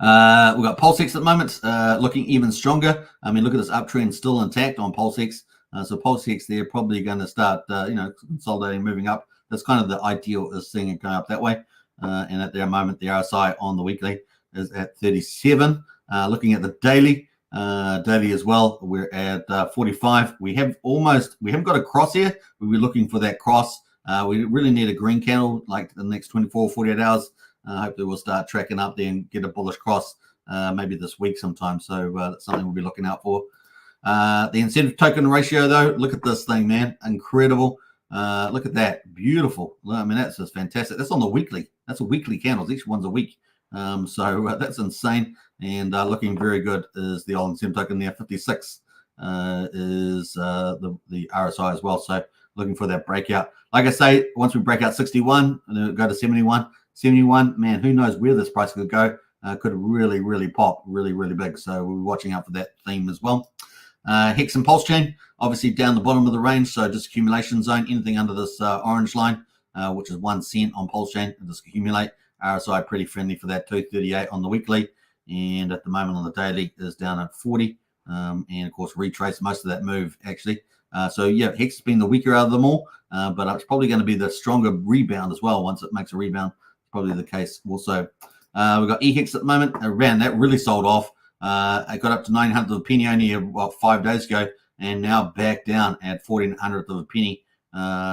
We've got Pulsechain at the moment looking even stronger. I mean, look at this uptrend still intact on Pulsechain. So Pulsechain, they're probably going to start, consolidating, moving up. That's kind of the ideal, is seeing it going up that way. And at the moment, the RSI on the weekly is at 37. Looking at the daily as well, we're at 45. We haven't got a cross here. We'll be looking for that cross. We really need a green candle like the next 24, 48 hours. Hopefully we'll start tracking up there and get a bullish cross maybe this week sometime. So that's something we'll be looking out for. The incentive token ratio, though, look at this thing, man. Incredible. Look at that. Beautiful. I mean, that's just fantastic. That's on the weekly. That's a weekly candles. Each one's a week. So that's insane. And looking very good is the old incentive token there. 56 is the RSI as well. So looking for that breakout. Like I say, once we break out 61 and then go to 71, man, who knows where this price could go. Could really, really pop really, really big. So we're watching out for that theme as well. Hex and Pulsechain, obviously down the bottom of the range. So just accumulation zone, anything under this orange line, which is 1 cent on Pulsechain, just accumulate. RSI pretty friendly for that, 238 on the weekly. And at the moment on the daily is down at 40. And of course, retrace most of that move actually. So yeah, Hex has been the weaker out of them all, but it's probably going to be the stronger rebound as well. Once it makes a rebound, probably the case also. We've got EHEX at the moment. Around that really sold off. It got up to 900th of a penny only 5 days ago, and now back down at 1400th of a penny.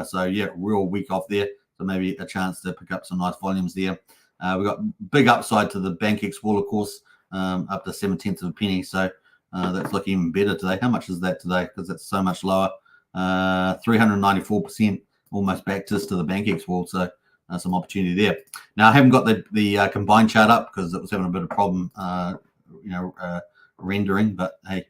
So yeah, real weak off there. So maybe a chance to pick up some nice volumes there. We've got big upside to the BankX wall, of course, up to 0.7 of a penny. So that's looking even better today. How much is that today? Because it's so much lower. 394%, almost back just to the BankX wall. So some opportunity there. Now I haven't got the combined chart up because it was having a bit of problem, rendering. But hey,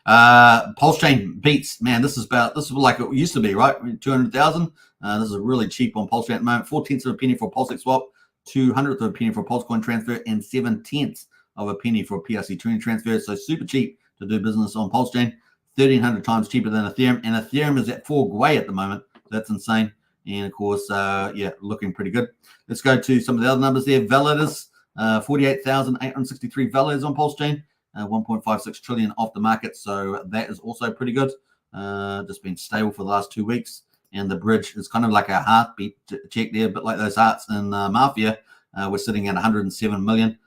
Pulsechain beats. Man, this is like it used to be, right? 200,000. This is really cheap on Pulsechain at the moment. 0.4 of a penny for a Pulsechain swap, 200th of a penny for a Pulsecoin transfer, and 0.7 of a penny for a PRC Trinity transfer. So super cheap to do business on Pulsechain. 1,300 times cheaper than Ethereum, and Ethereum is at 4 Gwei at the moment. That's insane. And of course, yeah, looking pretty good. Let's go to some of the other numbers there. Validators, 48,863 validators on Pulsechain, 1.56 trillion off the market. So that is also pretty good. Just been stable for the last 2 weeks. And the bridge is kind of like a heartbeat check there, but like those hearts in MAFIA, we're sitting at 107 million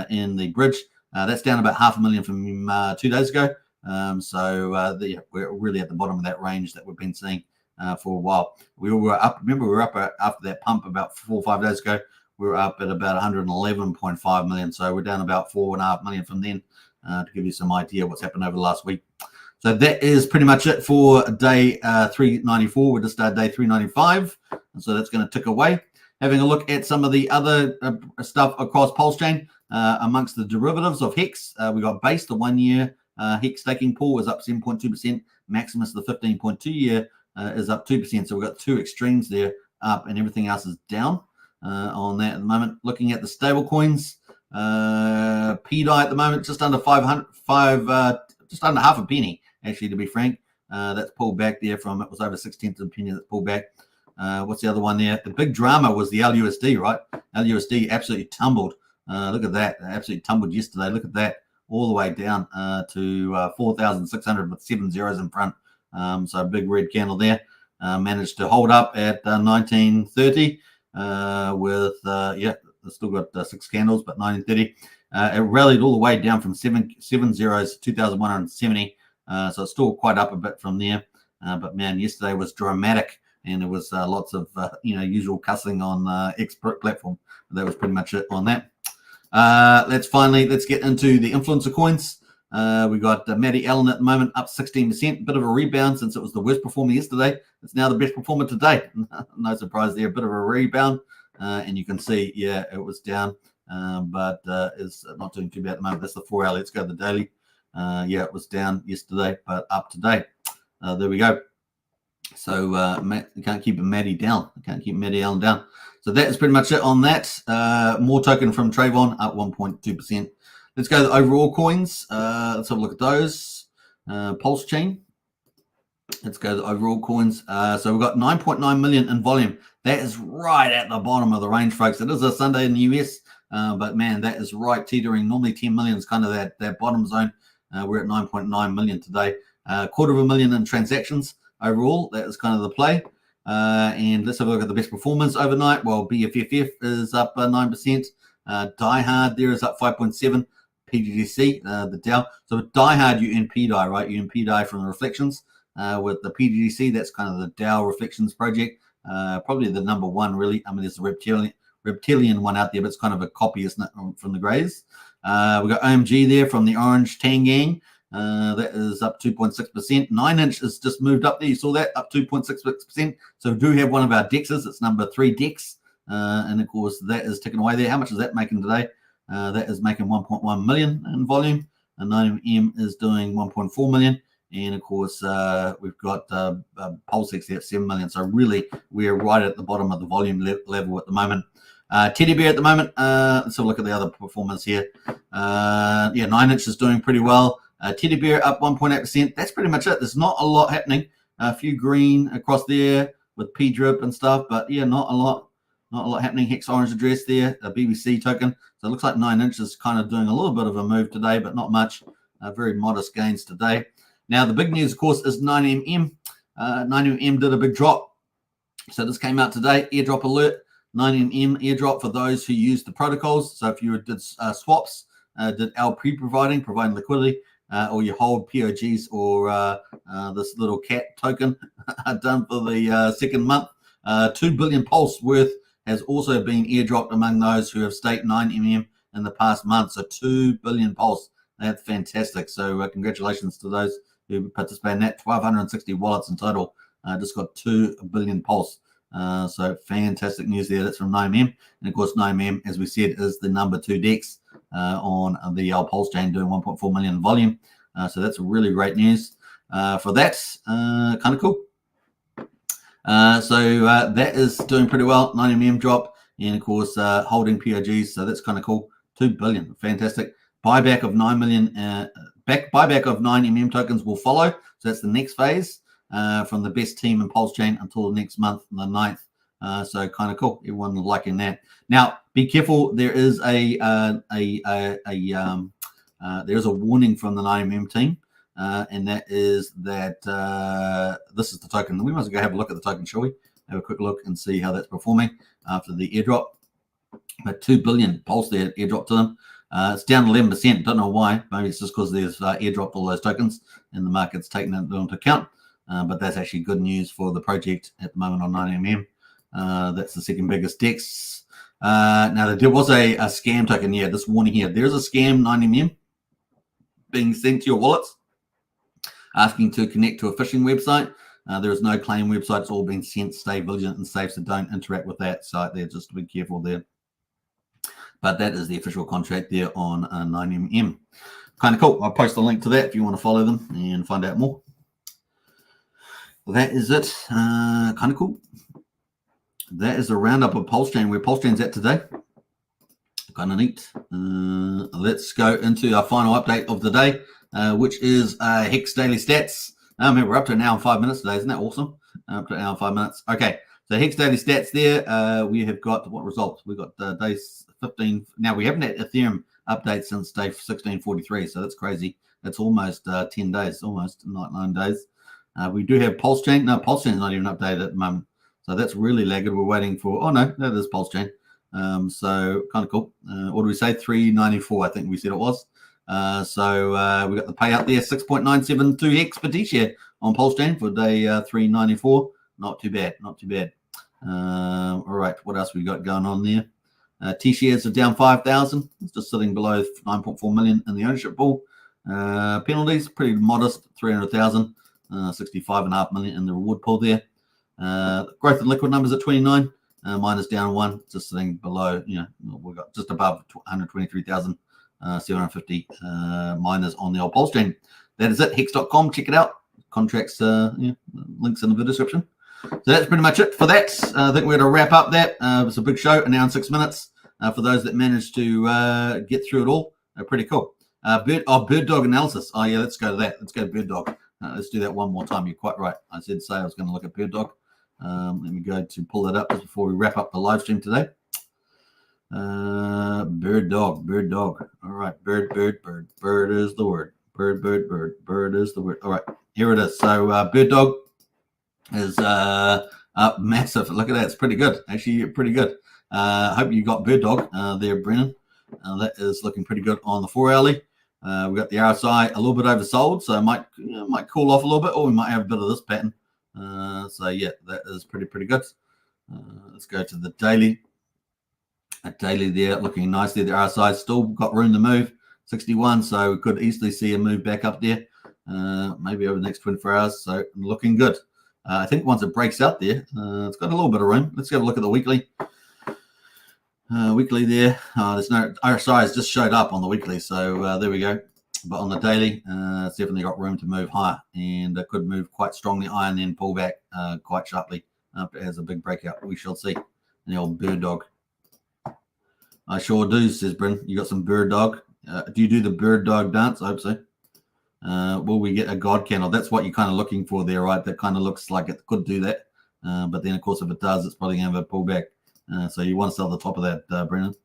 in the bridge. That's down about 500,000 from 2 days ago. So we're really at the bottom of that range that we've been seeing for a while. We were up, remember, we were up after that pump about 4 or 5 days ago. We were up at about 111.5 million. So we're down about 4.5 million from then, to give you some idea what's happened over the last week. So that is pretty much it for day 394. We're just day 395. And so that's going to tick away. Having a look at some of the other stuff across Pulsechain, amongst the derivatives of Hex, we got base, the 1 year Hex staking pool is up 7.2%. Maximus, the 15.2 year, is up 2%. So we've got two extremes there up, and everything else is down on that at the moment. Looking at the stable coins, PDI at the moment just under just under half a penny, actually, to be frank. That's pulled back there from, it was over 6/10 of a penny. That's pulled back. What's the other one there? The big drama was the LUSD, right? LUSD absolutely tumbled. Look at that. Absolutely tumbled yesterday. Look at that. All the way down to 4,600 with 7 zeros in front. So a big red candle there. Managed to hold up at 1930 with, it's still got 6 candles, but 1930. It rallied all the way down from 7 zeros to 2,170. So it's still quite up a bit from there. But man, yesterday was dramatic. And there was lots of, usual cussing on X platform. That was pretty much it on that. Let's get into the influencer coins. We got Maddie Allen at the moment up 16%. Bit of a rebound since it was the worst performer yesterday. It's now the best performer today. No surprise there. A bit of a rebound. And you can see, it was down. But it's not doing too bad at the moment. That's the 4 hour. Let's go to the daily. It was down yesterday, but up today. There we go. So you can't keep Maddie down. You can't keep Maddie Allen down. So that is pretty much it on that. More token from Trayvon, up 1.2%. Let's go to the overall coins. Let's have a look at those. Pulsechain. Let's go to the overall coins. So we've got 9.9 million in volume. That is right at the bottom of the range, folks. It is a Sunday in the US, but man, that is right teetering. Normally 10 million is kind of that bottom zone. We're at 9.9 million today. 250,000 in transactions. Overall, that is kind of the play. And let's have a look at the best performance overnight. Well, BFFF is up 9%. Die Hard there is up 5.7%. PGDC, the Dow. So with Die Hard, you earn PDI, right? You earn PDI from the reflections. With the PGDC, that's kind of the Dow Reflections project. Probably the number one, really. I mean, there's a reptilian one out there, but it's kind of a copy, isn't it, from the Greys. We've got OMG there from the Orange Tangang. That is up 2.6%. 9-inch has just moved up there. You saw that, up 2.66%. So we do have one of our DEXs. It's number 3 DEX. And of course, that is ticking away there. How much is that making today? That is making 1.1 million in volume. And 9M is doing 1.4 million. And of course, we've got Pulsechain there at 7 million. So really, we're right at the bottom of the volume level at the moment. Teddy Bear at the moment. Let's have a look at the other performance here. 9-inch is doing pretty well. Teddy Bear up 1.8%. That's pretty much it. There's not a lot happening. A few green across there with P drip and stuff, but not a lot happening. Hex Orange address there, a BBC token. So it looks like 9-inch is kind of doing a little bit of a move today, but not much. Very modest gains today. Now the big news, of course, is 9mm. 9mm did a big drop. So this came out today. Airdrop alert. 9mm airdrop for those who use the protocols. So if you did swaps, did LP providing liquidity, or you hold POGs or this little cat token done for the second month. 2 billion pulse worth has also been airdropped among those who have staked 9mm in the past month. So 2 billion pulse. That's fantastic. So congratulations to those who participate in that. 1,260 wallets in total. Just got 2 billion pulse. So fantastic news there. That's from 9mm. And of course, 9mm, as we said, is the number 2 DEX on the Pulsechain, doing 1.4 million volume. So that's really great news for that. Kind of cool. So that is doing pretty well. 9mm drop. And of course, holding POGs. So that's kind of cool. 2 billion. Fantastic. Buyback of 9 million. Buyback of 9mm tokens will follow. So that's the next phase. From the best team in Pulsechain until the next month, the 9th. So kind of cool. Everyone liking that. Now, be careful. There is a warning from the 9mm team, and that is that this is the token. We must go have a look at the token, shall we? Have a quick look and see how that's performing after the airdrop. But 2 billion pulse there airdrop to them. It's down 11%. Don't know why. Maybe it's just because there's airdropped all those tokens and the market's taken that into account. But that's actually good news for the project at the moment on 9mm. That's the second biggest DEX. Now, there was a scam token here. This warning here. There's a scam 9mm being sent to your wallets, asking to connect to a phishing website. There is no claim website. It's all been sent. Stay vigilant and safe, so don't interact with that site there. Just be careful there. But that is the official contract there on 9mm. Kind of cool. I'll post a link to that if you want to follow them and find out more. That is it. Kind of cool. That is a roundup of Pulsechain, where Pulsechain's at today. Kind of neat. Let's go into our final update of the day, which is Hex Daily Stats. We're up to an hour and 5 minutes today. Isn't that awesome? Up to an hour and 5 minutes. Okay, so Hex Daily Stats there. We have got what results? We've got day 15. Now, we haven't had Ethereum update since day 1643, so that's crazy. That's almost 10 days, almost 9 days. We do have Pulsechain. No, Pulsechain's not even updated at the moment. So that's really lagged. We're waiting for, oh no, that is Pulsechain. So kind of cool. What do we say? 394, I think we said it was. So we got the payout there, 6.972 Hex per T-share on Pulsechain for day 394. Not too bad, not too bad. All right, what else we got going on there? T-shares are down 5,000. It's just sitting below 9.4 million in the ownership pool. Penalties, pretty modest, 300,000. 65.5 million in the reward pool there. Growth in liquid numbers at 29. Miners down 1, just sitting below, we've got just above 123,750 miners on the old Pulsechain. That is it. Hex.com, check it out. Contracts, links in the description. So that's pretty much it for that. I think we're going to wrap up that. It was a big show, an hour and 6 minutes. For those that managed to get through it all, pretty cool. Bird dog analysis. Oh, yeah, let's go to that. Let's go to bird dog. Let's do that one more time. You're quite right. I said I was going to look at bird dog. Let me go to pull that up just before we wrap up the live stream today. Bird dog. All right, bird is the word. Bird is the word. All right, here it is. So bird dog is massive. Look at that. It's pretty good. Actually, pretty good. Hope you got bird dog there, Brennan. That is looking pretty good on the 4 hourly. We've got the RSI a little bit oversold, so it might cool off a little bit, or we might have a bit of this pattern. So yeah, that is pretty good. Let's go to the daily. A daily there, looking nice there. The RSI still got room to move, 61, so we could easily see a move back up there, maybe over the next 24 hours. So looking good. I think once it breaks out there, it's got a little bit of room. Let's have a look at the weekly. Weekly there, there's no RSI has just showed up on the weekly, so there we go. But on the daily, it's definitely got room to move higher, and it could move quite strongly higher and then pull back quite sharply after it has a big breakout. We shall see. And the old bird dog. I sure do, says Bryn. You got some bird dog. Do you do the bird dog dance? I hope so. Will we get a god candle? That's what you're kind of looking for there, right? That kind of looks like it could do that. But then, of course, if it does, it's probably going to have a pullback. So you want to sell the top of that, Brennan.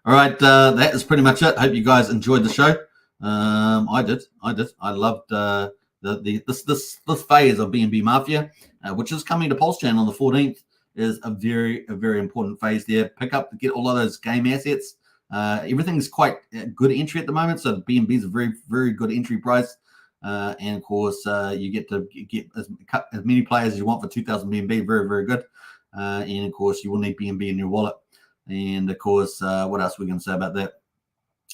All right, that is pretty much it. Hope you guys enjoyed the show. I did. I loved this phase of BNB Mafia, which is coming to Pulsechain on the 14th. Is a very important phase there. Get all of those game assets. Everything's quite a good entry at the moment. So BNB is a very good entry price. And of course, you get to get as many players as you want for 2,000 BNB. Very good. And of course, you will need BNB in your wallet. And of course, what else are we going to say about that?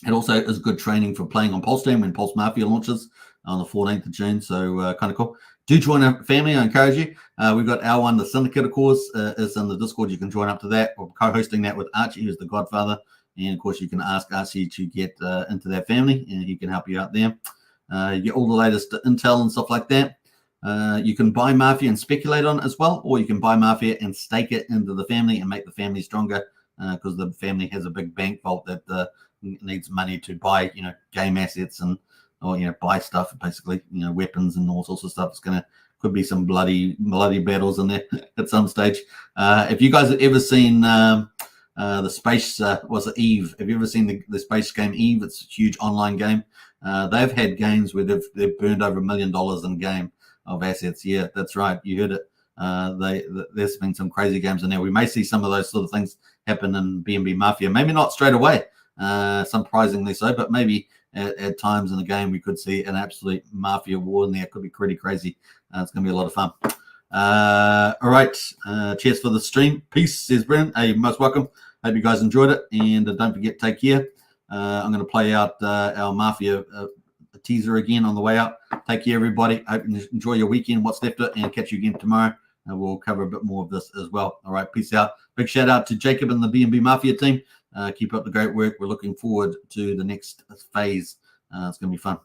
It also is good training for playing on Pulsechain when Pulse Mafia launches on the 14th of June. So kind of cool. Do join our family. I encourage you. We've got our one, the Syndicate, of course, is in the Discord. You can join up to that. We're co-hosting that with Archie, who's the Godfather. And of course, you can ask Archie to get into that family, and he can help you out there. You get all the latest intel and stuff like that. You can buy Mafia and speculate on it as well, or you can buy Mafia and stake it into the family and make the family stronger, because the family has a big bank vault that needs money to buy, game assets or buy stuff, basically, weapons and all sorts of stuff. Could be some bloody battles in there at some stage. If you guys have ever seen the space, was it Eve? Have you ever seen the space game Eve? It's a huge online game. They've had games where they've burned over $1 million in game of assets. Yeah, that's right. You heard it. There's been some crazy games in there. We may see some of those sort of things happen in BNB Mafia. Maybe not straight away, surprisingly so, but maybe at times in the game we could see an absolute Mafia war in there. It could be pretty crazy. It's going to be a lot of fun. All right. Cheers for the stream. Peace, says Brennan. Hey, you're most welcome. Hope you guys enjoyed it. And don't forget, take care. I'm going to play out our Mafia teaser again on the way out. Take care, everybody. Hope you enjoy your weekend, what's left of it, and catch you again tomorrow. And we'll cover a bit more of this as well. All right, peace out. Big shout out to Jacob and the BNB Mafia team. Keep up the great work. We're looking forward to the next phase. It's going to be fun.